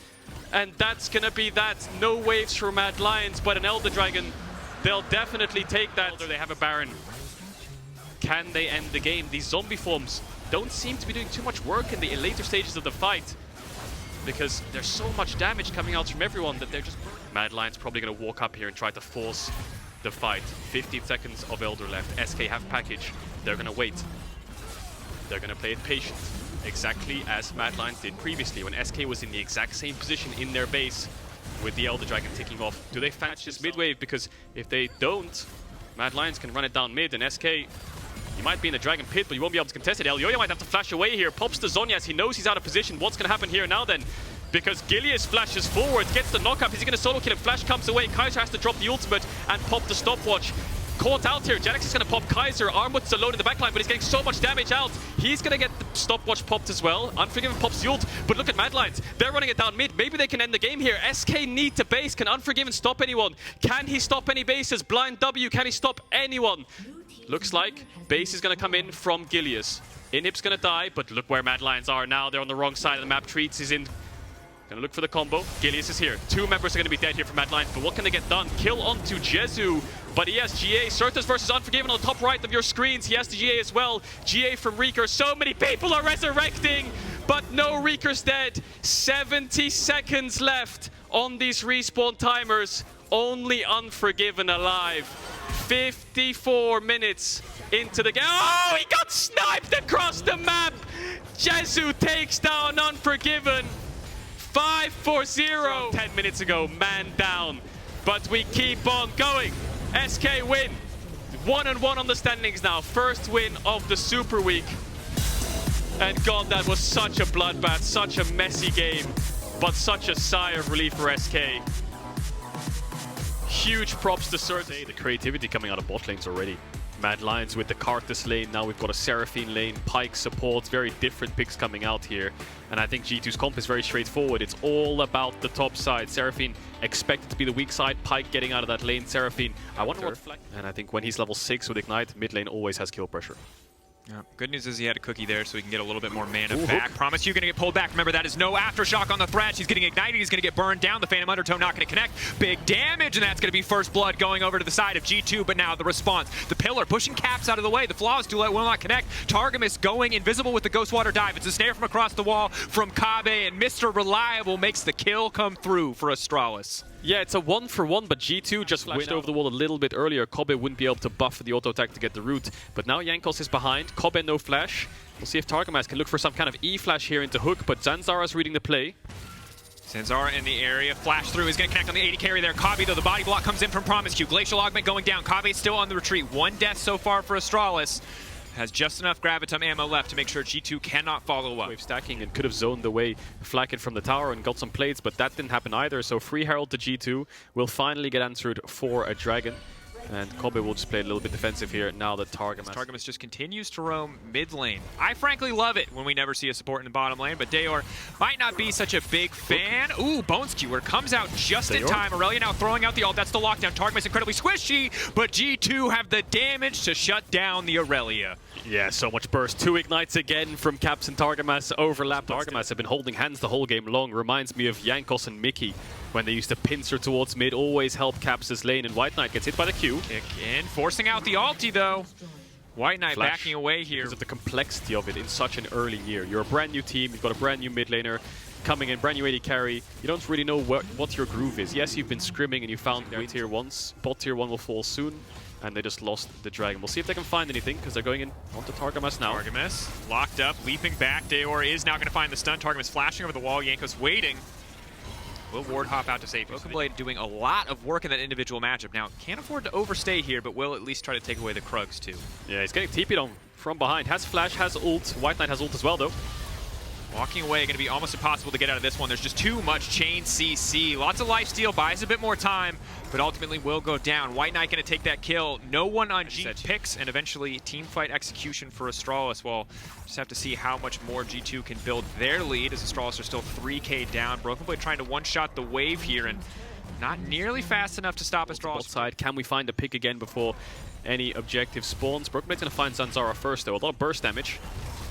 and that's going to be that. No waves for Mad Lions, but an Elder Dragon, they'll definitely take that. They have a Baron. Can they end the game? These zombie forms don't seem to be doing too much work in the later stages of the fight, because there's so much damage coming out from everyone that they're just... Mad Lions probably going to walk up here and try to force the fight. 15 seconds of Elder left. SK have package. They're gonna wait. They're gonna play it patient. Exactly as Mad Lions did previously when SK was in the exact same position in their base with the Elder Dragon ticking off. Do they fancy this mid-wave? Because if they don't, Mad Lions can run it down mid, and SK, you might be in the Dragon Pit, but you won't be able to contest it. Elyoya might have to flash away here. Pops the Zhonya's. He knows he's out of position. What's gonna happen here now then? Because Gilius flashes forward, gets the knock-up. Is he going to solo kill him? Flash comes away. Kaiser has to drop the ultimate and pop the stopwatch. Caught out here. Genex is going to pop Kaiser. Armut's alone in the backline, but he's getting so much damage out. He's going to get the stopwatch popped as well. Unforgiven pops the ult, but look at Mad Lions. They're running it down mid. Maybe they can end the game here. SK need to base. Can Unforgiven stop anyone? Can he stop any bases? Blind W, can he stop anyone? Looks like base is going to come in from Gilius. Inhib's going to die, but look where Mad Lions are now. They're on the wrong side of the map. Treats is in. Gonna look for the combo. Gilius is here. 2 members are gonna be dead here for Mad Lions, but what can they get done? Kill onto Jezu, but he has GA. Certus versus Unforgiven on the top right of your screens. He has the GA as well. GA from Reeker. So many people are resurrecting, but no Reeker's dead. 70 seconds left on these respawn timers. Only Unforgiven alive. 54 minutes into the game. Oh, he got sniped across the map. Jezu takes down Unforgiven. 5-4-0. 10 minutes ago, man down. But we keep on going. SK win. 1-1 on the standings now. First win of the Super Week. And God, that was such a bloodbath, such a messy game, but such a sigh of relief for SK. Huge props to Certus. The creativity coming out of bot lanes already. Mad Lions with the Karthus lane, now we've got a Seraphine lane, Pyke supports, very different picks coming out here. And I think G2's comp is very straightforward. It's all about the top side. Seraphine expected to be the weak side, Pyke getting out of that lane. Seraphine, I wonder what flag. And I think when he's level 6 with Ignite, mid lane always has kill pressure. Yeah. Good news is he had a cookie there, so he can get a little bit more mana back. Hook. Promise you going to get pulled back. Remember, that is no Aftershock on the Thresh. He's getting ignited. He's going to get burned down. The Phantom Undertow not going to connect. Big damage, and that's going to be first blood going over to the side of G2. But now the response. The Pillar pushing Caps out of the way. The Flaws will not connect. Targamas going invisible with the Ghostwater dive. It's a snare from across the wall from Kobbe, and Mr. Reliable makes the kill come through for Astralis. Yeah, it's a 1-for-1, but G2 just flashed over the wall a little bit earlier. Kobbe wouldn't be able to buff the auto attack to get the root, but now Jankos is behind. Kobbe no flash. We'll see if Targamas can look for some kind of E-flash here into Hook, but Zanzara's reading the play. Zanzara in the area, flash through, is going to connect on the 80 carry there. Kobbe, though, the body block comes in from Promise Q. Glacial Augment going down. Kobbe still on the retreat. 1 death so far for Astralis. Has just enough Gravitum ammo left to make sure G2 cannot follow up. Wave stacking and could have zoned away Flacket from the tower and got some plates, but that didn't happen either. So free Herald to G2 will finally get answered for a Dragon. And Kobe will just play a little bit defensive here now that Targamas just continues to roam mid lane. I frankly love it when we never see a support in the bottom lane, but Dayor might not be such a big fan. Ooh, Bone Skewer comes out just in time. Aurelia now throwing out the ult. That's the lockdown. Targamas incredibly squishy, but G2 have the damage to shut down the Aurelia. Yeah, so much burst. 2 ignites again from Caps and Targamas. Overlap. Targamas have been holding hands the whole game long. Reminds me of Jankos and Mickey when they used to pincer towards mid. Always help Caps' lane, and White Knight gets hit by the Q. Kick in, forcing out the ulti though. White Knight Flash. backing away here. Because of the complexity of it in such an early year. You're a brand new team, you've got a brand new mid laner coming in, brand new AD carry. You don't really know what your groove is. Yes, you've been scrimming and you found their tier 1s. Bot tier 1 will fall soon, and they just lost the dragon. We'll see if they can find anything, because they're going in onto Targamas now. Targamas locked up, leaping back. Dayor is now going to find the stun. Targamas flashing over the wall. Jankos waiting. Will ward hop out to safety. Broken Blade doing a lot of work in that individual matchup. Now, can't afford to overstay here, but will at least try to take away the Krugs too. Yeah, he's getting TP'd on from behind. Has flash, has ult. White Knight has ult as well, though. Walking away, going to be almost impossible to get out of this one. There's just too much chain CC. Lots of lifesteal, buys a bit more time, but ultimately will go down. White Knight going to take that kill. No one on G picks, and eventually team fight execution for Astralis. Well, just have to see how much more G2 can build their lead, as Astralis are still 3k down. Broken Blade trying to one-shot the wave here, and not nearly fast enough to stop Astralis. Side, can we find a pick again before any objective spawns? Broken Blade's going to find Zanzara first, though. A lot of burst damage.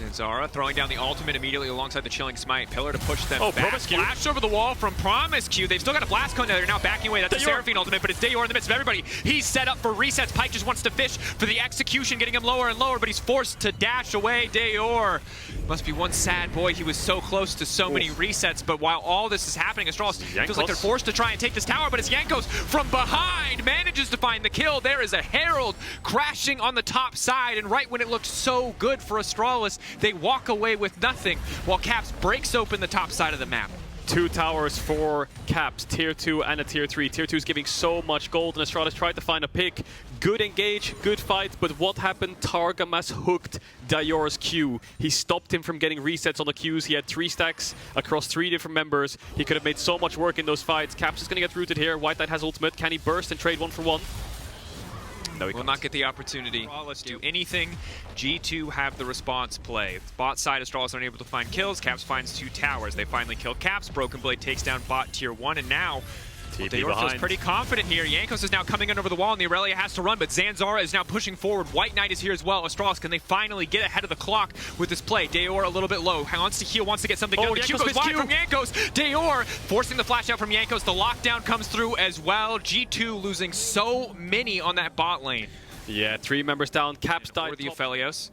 Zanzara throwing down the ultimate immediately alongside the Chilling Smite. Pillar to push them back. Promiscue. Flash over the wall from Promiscue. They've still got a blast cone there. They're now backing away. That's a Seraphine ultimate, but it's Dayor in the midst of everybody. He's set up for resets. Pyke just wants to fish for the execution, getting him lower and lower, but he's forced to dash away. Dayor must be one sad boy. He was so close to so many resets, but while all this is happening, Astralis feels like they're forced to try and take this tower, but it's Jankos from behind manages to find the kill. There is a Herald crashing on the top side, and right when it looked so good for Astralis, they walk away with nothing, while Caps breaks open the top side of the map. 2 towers for Caps, tier 2 and a tier 3. Tier 2 is giving so much gold, and Astralis tried to find a pick. Good engage, good fight, but what happened? Targamas hooked Dayor's Q. He stopped him from getting resets on the Qs. He had 3 stacks across 3 different members. He could have made so much work in those fights. Caps is going to get rooted here. White Knight has ultimate. Can he burst and trade 1 for 1? No, he will not get the opportunity. Let's do anything. G2 have the response play. Bot side, Astralis aren't able to find kills. Caps finds 2 towers. They finally kill Caps. Broken Blade takes down bot tier 1, and now Dayor feels pretty confident here. Jankos is now coming under the wall, and the Aurelia has to run, but Zanzara is now pushing forward. White Knight is here as well. Astralis, can they finally get ahead of the clock with this play? Dayor a little bit low. Wants to heal, wants to get something done. The Q goes wide from Jankos. Dayor forcing the flash out from Jankos. The lockdown comes through as well. G2 losing so many on that bot lane. Yeah, 3 members down. Caps died. For the Aphelios.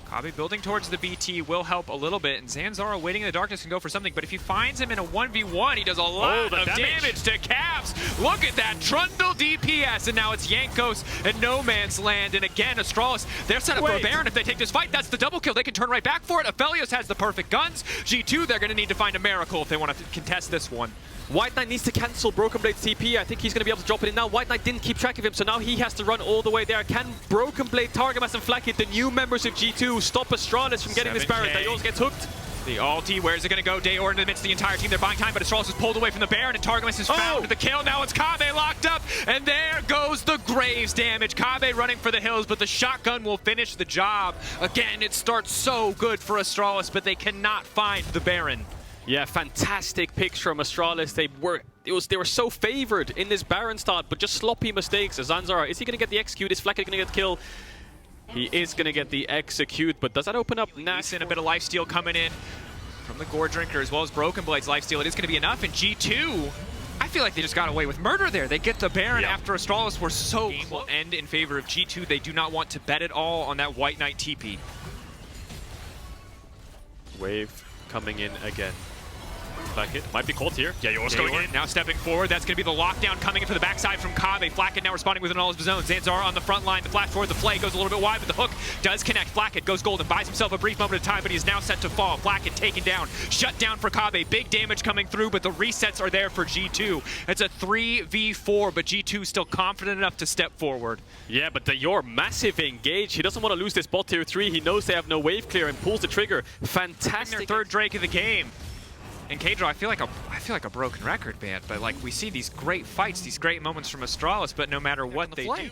Kabe building towards the BT will help a little bit, and Zanzara waiting in the darkness can go for something, but if he finds him in a 1v1, he does a lot of damage to Caps. Look at that, Trundle DPS, and now it's Jankos and No Man's Land, and again, Astralis, they're set up for a Baron. If they take this fight, that's the double kill. They can turn right back for it. Aphelios has the perfect guns. G2, they're going to need to find a miracle if they want to contest this one. White Knight needs to cancel Broken Blade's TP. I think he's going to be able to drop it in now. White Knight didn't keep track of him, so now he has to run all the way there. Can Broken Blade, Targamas, and Flak hit the new members of G2 stop Astralis from getting this Baron? Dayor gets hooked. The ulti, where's it going to go? Dayor in the midst of the entire team. They're buying time, but Astralis is pulled away from the Baron, and Targamas has found the kill. Now it's Kabe locked up, and there goes the Graves damage. Kabe running for the hills, but the shotgun will finish the job. Again, it starts so good for Astralis, but they cannot find the Baron. Yeah, fantastic picks from Astralis. They were so favored in this Baron start, but just sloppy mistakes. Zanzara, is he going to get the execute? Is Fleck going to get the kill? He is going to get the execute, but does that open up Nash? A bit of lifesteal coming in from the Gore Drinker, as well as Broken Blade's lifesteal. It is going to be enough, and G2, I feel like they just got away with murder there. They get the Baron after Astralis were so close. Will end in favor of G2. They do not want to bet at all on that White Knight TP. Wave coming in again. Flacket might be caught here. Yeah, Dayor's going in. Now stepping forward. That's going to be the lockdown coming in for the backside from Kabe. Flacket now responding with an all of his own. Zanzara on the front line. The flash forward. The play goes a little bit wide, but the hook does connect. Flacket goes golden. Buys himself a brief moment of time, but he is now set to fall. Flacket taken down. Shut down for Kabe. Big damage coming through, but the resets are there for G2. It's a 3v4, but G2 still confident enough to step forward. Yeah, but Dayor, massive engage. He doesn't want to lose this bot tier 3. He knows they have no wave clear and pulls the trigger. Fantastic. Their third Drake of the game. And Caedrel, I feel like a broken record band, but like we see these great fights, these great moments from Astralis, but no matter what they do.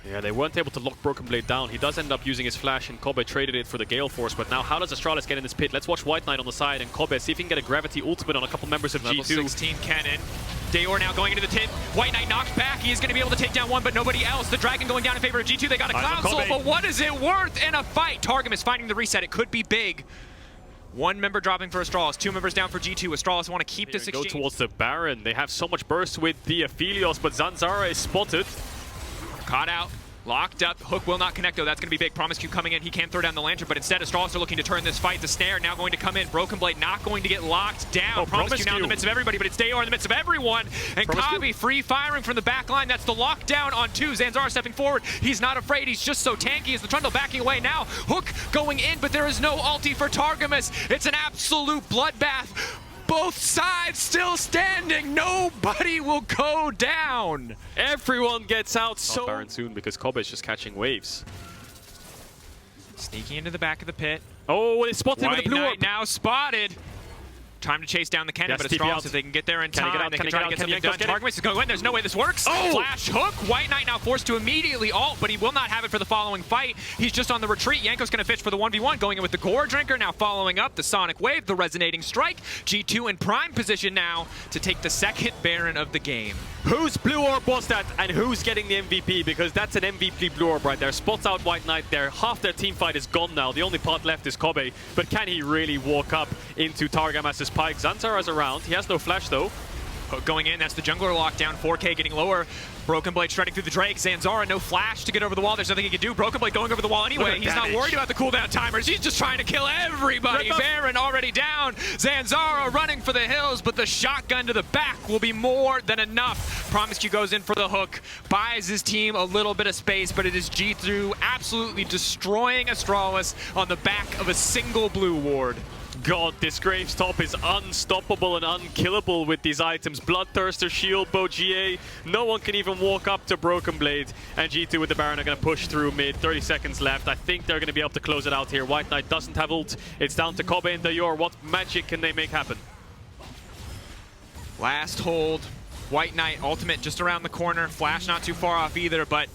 Yeah, they weren't able to lock Broken Blade down. He does end up using his flash, and Kobe traded it for the Gale Force. But now, how does Astralis get in this pit? Let's watch White Knight on the side, and Kobe see if he can get a Gravity Ultimate on a couple members of Level G2. 16 cannon. Dayor now going into the tip. White Knight knocked back. He is going to be able to take down one, but nobody else. The Dragon going down in favor of G2. They got a Cloud Soul, but what is it worth in a fight? Targum is finding the reset. It could be big. One member dropping for Astralis, 2 members down for G2. Astralis want to keep this exchange. Go towards the Baron. They have so much burst with the Aphelios, but Zanzara is spotted. Caught out. Locked up. Hook will not connect, though. That's going to be big. Promisecue coming in. He can throw down the Lantern, but instead Astralis are looking to turn this fight. The Snare now going to come in. Broken Blade not going to get locked down. Promisecue now in the midst of everybody, but it's Dayor in the midst of everyone. And Kabi free firing from the back line. That's the lockdown on 2. Zanzara stepping forward. He's not afraid. He's just so tanky as the Trundle backing away now. Hook going in, but there is no ulti for Targamas. It's an absolute bloodbath. Both sides still standing. Nobody will go down. Everyone gets out so Baron soon because Kobe is just catching waves. Sneaking into the back of the pit. Oh, they spotted with the blue orb. Now spotted. Time to chase down the cannon, but Astralis, if they can get there in time, they can try to get something done. Targamas is going to win. There's no way this works. Oh! Flash hook. White Knight now forced to immediately ult, but he will not have it for the following fight. He's just on the retreat. Yanko's going to fish for the 1v1, going in with the Gore Drinker, now following up the Sonic Wave, the Resonating Strike. G2 in prime position now to take the second Baron of the game. Whose blue orb was that, and who's getting the MVP? Because that's an MVP blue orb right there. Spots out White Knight there. Half their team fight is gone now. The only part left is Kobe. But can he really walk up into Targamas' pike? Zanzara's around. He has no flash though. Going in, that's the jungler lockdown. 4K getting lower. Broken Blade shredding through the Drake. Zanzara, no flash to get over the wall. There's nothing he can do. Broken Blade going over the wall anyway. He's not worried about the cooldown timers. He's just trying to kill everybody. Baron already down. Zanzara running for the hills, but the shotgun to the back will be more than enough. Promisecue goes in for the hook. Buys his team a little bit of space, but it is G2 absolutely destroying Astralis on the back of a single blue ward. God, this Graves top is unstoppable and unkillable with these items. Bloodthirster, Shield Bow, GA. No one can even walk up to Broken Blade. And G2 with the Baron are going to push through mid. 30 seconds left. I think they're going to be able to close it out here. White Knight doesn't have ult. It's down to Kobe and Dayor. What magic can they make happen? Last hold. White Knight ultimate just around the corner. Flash not too far off either, but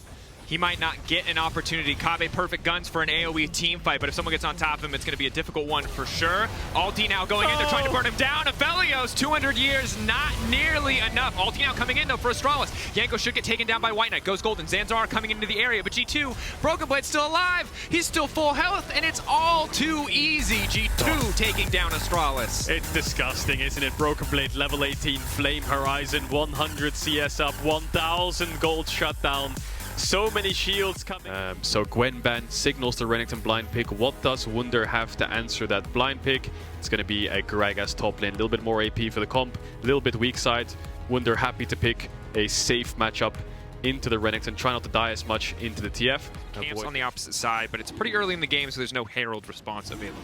he might not get an opportunity. Kabe perfect guns for an AoE team fight, but if someone gets on top of him, it's going to be a difficult one for sure. Alti now going in, they're trying to burn him down. Aphelios, 200 years, not nearly enough. Alti now coming in though for Astralis. Yanko should get taken down by White Knight. Goes golden. Zanzara coming into the area, but G2, Broken Blade's still alive. He's still full health, and it's all too easy. G2 taking down Astralis. It's disgusting, isn't it? Broken Blade, level 18, Flame Horizon, 100 CS up, 1,000 gold shutdown. So many shields coming. So Gwen Ban signals the Renekton blind pick. What does Wunder have to answer that blind pick? It's going to be a Gragas top lane. A little bit more AP for the comp. A little bit weak side. Wunder happy to pick a safe matchup into the Renekton. Try not to die as much into the TF. Camps on the opposite side, but it's pretty early in the game, so there's no Herald response available.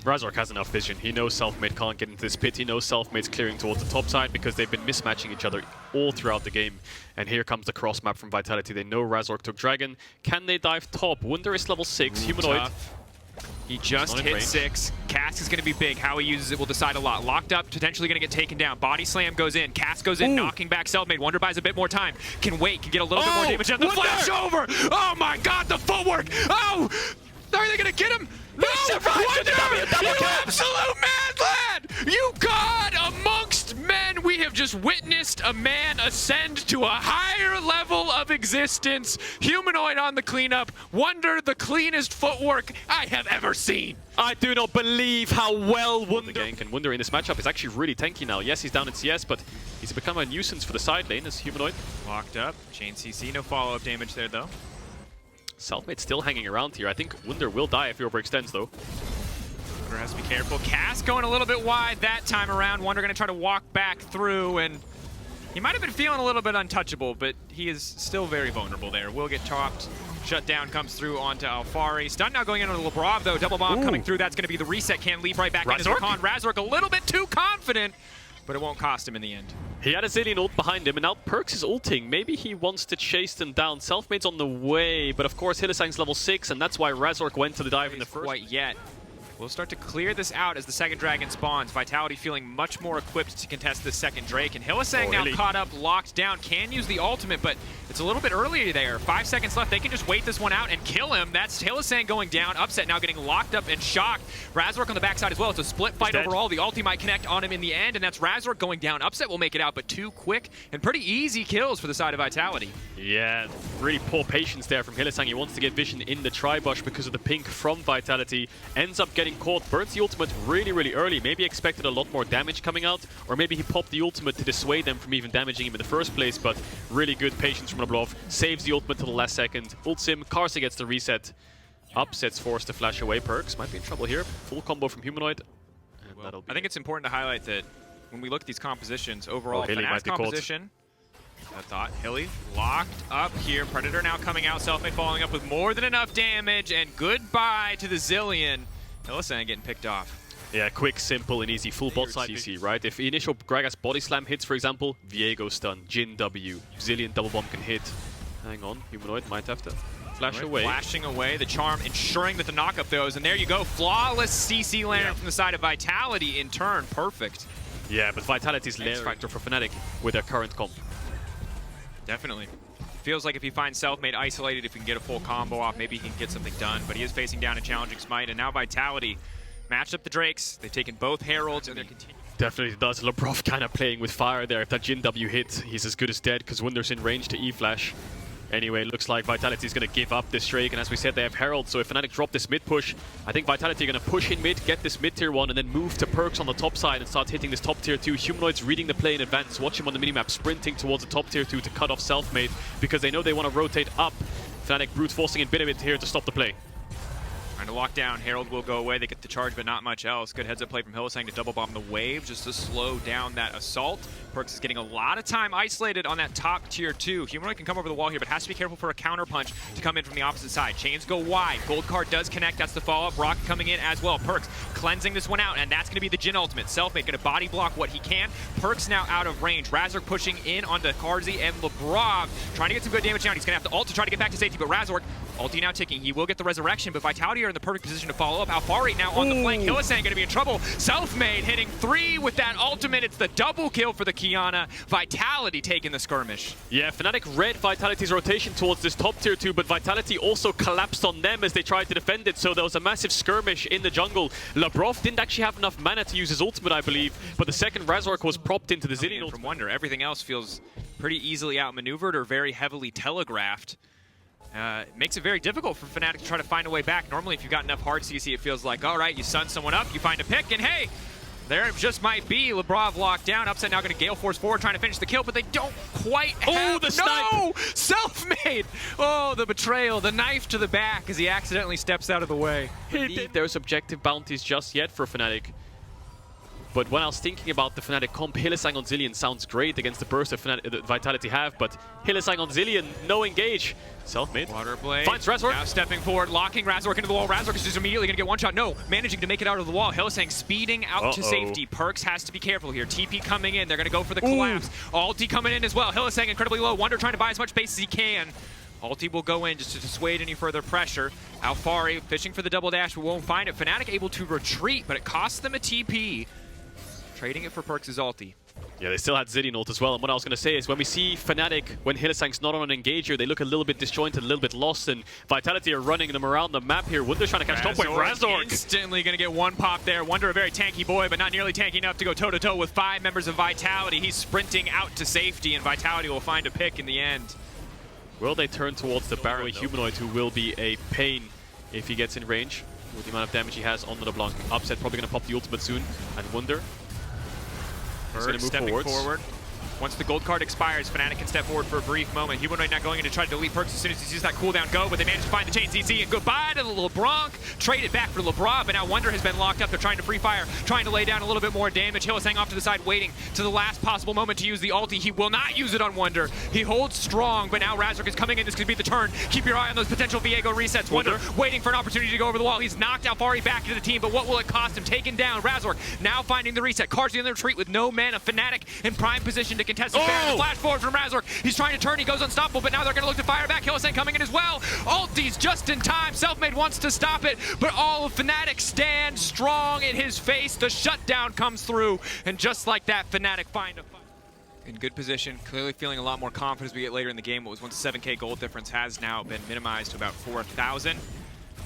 Razork has enough vision. He knows Selfmade can't get into this pit. He knows Selfmade's clearing towards the top side because they've been mismatching each other all throughout the game. And here comes the cross map from Vitality. They know Razork took Dragon. Can they dive top? Wunder is level 6. Humanoid. Tough. He just hit 6. Cask is going to be big. How he uses it will decide a lot. Locked up, potentially going to get taken down. Body slam goes in. Cask goes in, knocking back Selfmade. Wunder buys a bit more time. Can wait, can get a little bit more damage. The flash over! Oh my god, the footwork! Oh! Are they going to get him? No! Wunder! You absolute mad lad! You god amongst men! We have just witnessed a man ascend to a higher level of existence. Humanoid on the cleanup. Wunder, the cleanest footwork I have ever seen. I do not believe how well Wunder gank, and Wunder in this matchup is actually really tanky now. Yes, he's down in CS, but he's become a nuisance for the side lane as Humanoid. Locked up. Chain CC, no follow-up damage there though. Selfmade's still hanging around here. I think Wunder will die if he overextends though. Wunder has to be careful. Cass going a little bit wide that time around. Wunder going to try to walk back through, and he might have been feeling a little bit untouchable, but he is still very vulnerable there. Will get chopped. Shutdown comes through onto Alfari. Stun now going into Lebrav though. Double bomb coming through. That's going to be the reset. Can't leap right back into Rakan. Razork a little bit too confident, but it won't cost him in the end. He had a Zillion ult behind him, and now Perks is ulting. Maybe he wants to chase them down. Selfmade's on the way, but of course Hylissang's level 6, and that's why Razork went to the dive in the first. Quite yet. We'll start to clear this out as the second dragon spawns. Vitality feeling much more equipped to contest this second Drake. And Hylissang now caught up, locked down, can use the ultimate, but it's a little bit early there. 5 seconds left. They can just wait this one out and kill him. That's Hylissang going down. Upset now getting locked up and shocked. Razork on the backside as well. It's a split fight overall. The ulti might connect on him in the end, and that's Razork going down. Upset will make it out, but 2 quick and pretty easy kills for the side of Vitality. Yeah, really poor patience there from Hylissang. He wants to get vision in the tri-bush because of the pink from Vitality. Ends up getting caught, burns the ultimate really early. Maybe expected a lot more damage coming out, or maybe he popped the ultimate to dissuade them from even damaging him in the first place, but really good patience from Lolesports. Saves the ultimate till the last second. Ults him, Karsa gets the reset. Upset's forced to flash away. Perks might be in trouble here. Full combo from Humanoid. And that'll be I think it's important to highlight that when we look at these compositions, overall, Fnatic's composition, I thought Hilly locked up here. Predator now coming out, Selfmade following up with more than enough damage, and goodbye to the Zillion. Hylissang getting picked off. Yeah, quick, simple, and easy. Full bot side CC, right? If the initial Gragas body slam hits, for example, Viego stun, Jin W, Zillion double bomb can hit. Hang on, Humanoid might have to flash away. Flashing away, the charm ensuring that the knockup goes, and there you go. Flawless CC Lantern from the side of Vitality in turn. Perfect. Yeah, but Vitality's X factor for Fnatic with their current comp. Definitely. Feels like if he finds Selfmade isolated, if he can get a full combo off, maybe he can get something done. But he is facing down a challenging smite, and now Vitality matched up the Drakes. They've taken both Heralds, and they're continuing. Definitely does. Lolesports kind of playing with fire there. If that Jin W hits, he's as good as dead because Wunder's in range to E-Flash. Anyway, looks like Vitality is going to give up this Drake, and as we said, they have Herald, so if Fnatic drop this mid push, I think Vitality are going to push in mid, get this mid tier 1, and then move to Perks on the top side and start hitting this top tier 2. Humanoids reading the play in advance, watch him on the minimap, sprinting towards the top tier 2 to cut off Selfmade, because they know they want to rotate up. Fnatic brute forcing in bit of it here to stop the play. Trying to lock down, Herald will go away, they get the charge but not much else. Good heads up play from Hylissang to double bomb the wave just to slow down that assault. Perks is getting a lot of time isolated on that top tier 2. Humanoid can come over the wall here, but has to be careful for a counter punch to come in from the opposite side. Chains go wide, gold card does connect, that's the follow-up. Rocket coming in as well. Perks cleansing this one out, and that's going to be the Jin ultimate. Selfmade going to body block what he can. Perks now out of range. Razork pushing in onto Karzi and Labrov, trying to get some good damage down. He's going to have to ult to try to get back to safety, but Razork, ulti now ticking. He will get the resurrection, but Vitality are in the perfect position to follow up. Alfari now on the flank. Hylissang going to be in trouble. Selfmade hitting 3 with that ultimate. It's the double kill for the Kiana. Vitality taking the skirmish. Yeah, Fnatic read Vitality's rotation towards this top tier 2, but Vitality also collapsed on them as they tried to defend it, so there was a massive skirmish in the jungle. Labrov didn't actually have enough mana to use his ultimate, I believe, but the second Razork was propped into the Zillion ultimate. From Wonder, everything else feels pretty easily outmaneuvered or very heavily telegraphed. It makes it very difficult for Fnatic to try to find a way back. Normally, if you've got enough hard CC, it feels like, all right, you sun someone up, you find a pick, and hey, there it just might be. Labrov locked down. Upset now going to Gale Force forward, trying to finish the kill, but they don't quite have... the snipe! No! Selfmade! Oh, the betrayal. The knife to the back as he accidentally steps out of the way. There's objective bounties just yet for Fnatic. But when I was thinking about the Fnatic comp, Hylissang on Zillion sounds great against the burst that Vitality have, but Hylissang on Zillion, no engage. Selfmade. Waterblade. Finds Razork. Now stepping forward, locking Razork into the wall. Razork is just immediately going to get one shot. No, managing to make it out of the wall. Hylissang speeding out to safety. Perks has to be careful here. TP coming in. They're going to go for the collapse. Ulti coming in as well. Hylissang incredibly low. Wonder trying to buy as much space as he can. Ulti will go in just to dissuade any further pressure. Alfari fishing for the double dash, but won't find it. Fnatic able to retreat, but it costs them a TP. Trading it for Perks' ulti. Yeah, they still had Zillion ult as well, and what I was going to say is when we see Fnatic, when Hylissang's not on an engager, they look a little bit disjointed, a little bit lost, and Vitality are running them around the map here. Wunder's trying to catch top point. Razork instantly going to get one pop there. Wonder a very tanky boy, but not nearly tanky enough to go toe-to-toe with 5 members of Vitality. He's sprinting out to safety, and Vitality will find a pick in the end. Will they turn towards the Baron Humanoid, who will be a pain if he gets in range with the amount of damage he has on the LeBlanc? Upset probably going to pop the ultimate soon, and Wunder is going to move stepping forward. Once the gold card expires, Fnatic can step forward for a brief moment. Humanoid not going in to try to delete Perks as soon as he sees that cooldown go, but they manage to find the chain CC, and goodbye to the LeBlanc. Traded back for Labrov, but now Wonder has been locked up. They're trying to free fire, trying to lay down a little bit more damage. Hylissang off to the side, waiting to the last possible moment to use the ulti. He will not use it on Wonder. He holds strong, but now Razork is coming in. This could be the turn. Keep your eye on those potential Viego resets. Wonder waiting for an opportunity to go over the wall. He's knocked Alfari back into the team, but what will it cost him? Taken down. Razork now finding the reset. Karzi in the retreat with no mana. Fnatic in prime position to contested Baron. Flash forward from Razork. He's trying to turn. He goes unstoppable, but now they're going to look to fire back. Hylissang coming in as well. Ulti's just in time. Selfmade wants to stop it, but all of Fnatic stand strong in his face. The shutdown comes through, and just like that, Fnatic find a fight. In good position, clearly feeling a lot more confident as we get later in the game. What was once a 7K gold difference has now been minimized to about 4,000.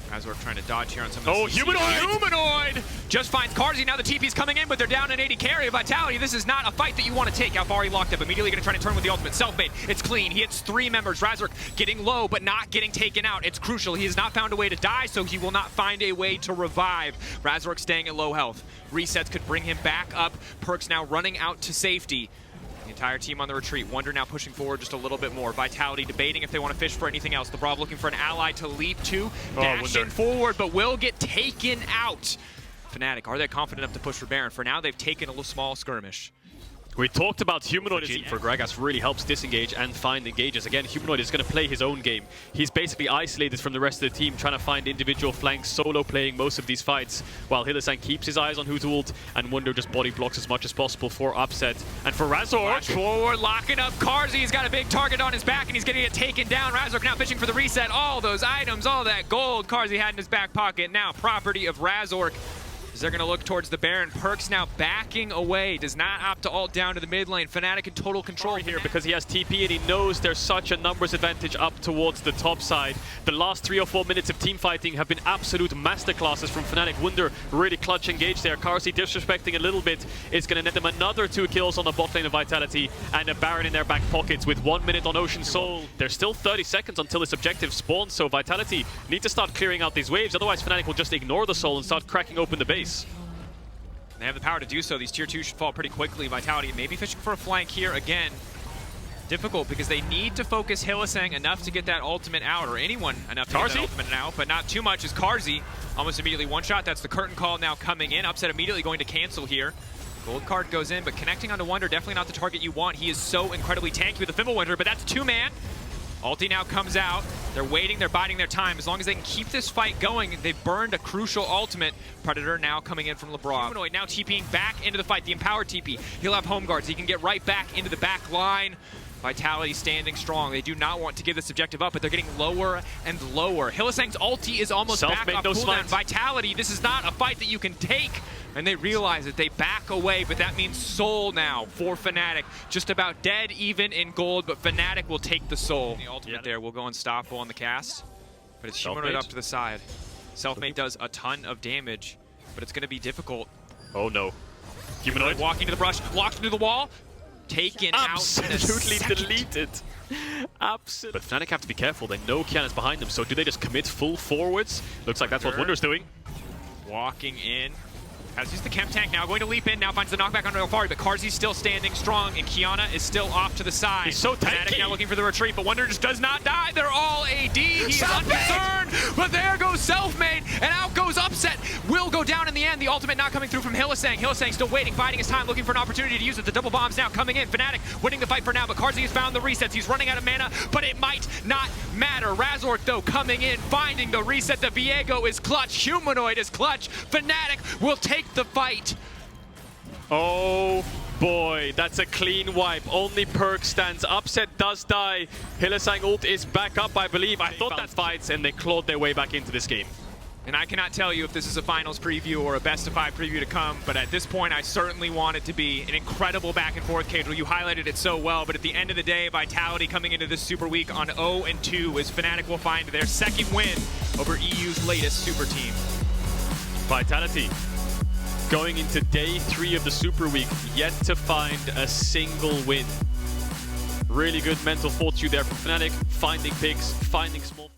Razork trying to dodge here on some of the Humanoid! Just finds Caedrel. Now the TP's coming in, but they're down an 80 carry of Vitality. This is not a fight that you want to take. Alfari locked up. Immediately going to try to turn with the ultimate. Selfmade. It's clean. He hits 3 members. Razork getting low, but not getting taken out. It's crucial. He has not found a way to die, so he will not find a way to revive. Razork staying at low health. Resets could bring him back up. Perks now running out to safety. The entire team on the retreat. Wunder now pushing forward just a little bit more. Vitality debating if they want to fish for anything else. The Brav looking for an ally to leap to. Dashing forward, but will get taken out. Fnatic, are they confident enough to push for Baron? For now, they've taken a little small skirmish. We talked about Humanoid for Gragas really helps disengage and find engages. Again, Humanoid is going to play his own game. He's basically isolated from the rest of the team, trying to find individual flanks, solo playing most of these fights, while Hylissang keeps his eyes on who to ult, and Wunder just body blocks as much as possible for upset. And for Razork, forward, locking up Caedrel. He's got a big target on his back, and he's going to get taken down. Razork now fishing for the reset. All those items, all that gold Caedrel had in his back pocket, now property of Razork. As they're going to look towards the Baron. Perks now backing away. Does not opt to ult down to the mid lane. Fnatic in total control here because he has TP and he knows there's such a numbers advantage up towards the top side. The last 3 or 4 minutes of team fighting have been absolute masterclasses from Fnatic. Wunder really clutch engaged there. Caedrel disrespecting a little bit is going to net them another 2 kills on the bot lane of Vitality and a Baron in their back pockets with 1 minute on Ocean Soul. There's still 30 seconds until this objective spawns, so Vitality need to start clearing out these waves. Otherwise, Fnatic will just ignore the Soul and start cracking open the base. They have the power to do so. These tier 2 should fall pretty quickly. Vitality maybe fishing for a flank here again. Difficult because they need to focus Hylissang enough to get that ultimate out, or anyone enough to get that ultimate out, but not too much as Caedrel almost immediately one shot. That's the curtain call now coming in. Upset immediately going to cancel here. Gold card goes in, but connecting onto Wunder, definitely not the target you want. He is so incredibly tanky with the Fimbulwinter, but that's 2-man. Ulti now comes out. They're waiting, they're biding their time. As long as they can keep this fight going, they've burned a crucial ultimate. Predator now coming in from LeBron. Humanoid now TPing back into the fight, the empowered TP. He'll have home guards. He can get right back into the back line. Vitality standing strong. They do not want to give this objective up, but they're getting lower and lower. Hylissang's ulti is almost back off cooldown. Vitality, this is not a fight that you can take. And they realize that they back away, but that means Soul now for Fnatic. Just about dead even in gold, but Fnatic will take the Soul. The ultimate there will go unstoppable on the cast, but it's Humanoid up to the side. Selfmade does a ton of damage, but it's going to be difficult. Oh no. Humanoid walking to the brush, locked into the wall, taken out. Absolutely deleted. Absolutely. But Fnatic have to be careful. They know Kiana's behind them, so do they just commit full forwards? Looks like that's what Wunder's doing. Walking in. Has used the Chem Tank now, going to leap in, now finds the knockback on Alfari, but Caedrel's still standing strong, and Kiana is still off to the side. He's so tanky. Fnatic now looking for the retreat, but Wunder just does not die. They're all AD. He's unconcerned, but there goes Selfmade, and out goes Upset. Will go down in the end. The ultimate not coming through from Hylissang. Hylissang still waiting, biding his time, looking for an opportunity to use it. The double bombs now coming in. Fnatic winning the fight for now, but Caedrel has found the resets. He's running out of mana, but it might not matter. Razork, though, coming in, finding the reset. The Viego is clutch. Humanoid is clutch. Fnatic will take the fight. Oh boy, that's a clean wipe. Only Perk stands. Upset does die. Hylissang ult is back up, I believe. I thought that fights and they clawed their way back into this game. And I cannot tell you if this is a finals preview or a best of 5 preview to come, but at this point I certainly want it to be an incredible back and forth. Caedrel, you highlighted it so well, but at the end of the day, Vitality coming into this Super Week on 0-2 as Fnatic will find their second win over EU's latest super team. Vitality going into day 3 of the Super Week, yet to find a single win. Really good mental fortitude there from Fnatic, finding picks, finding small...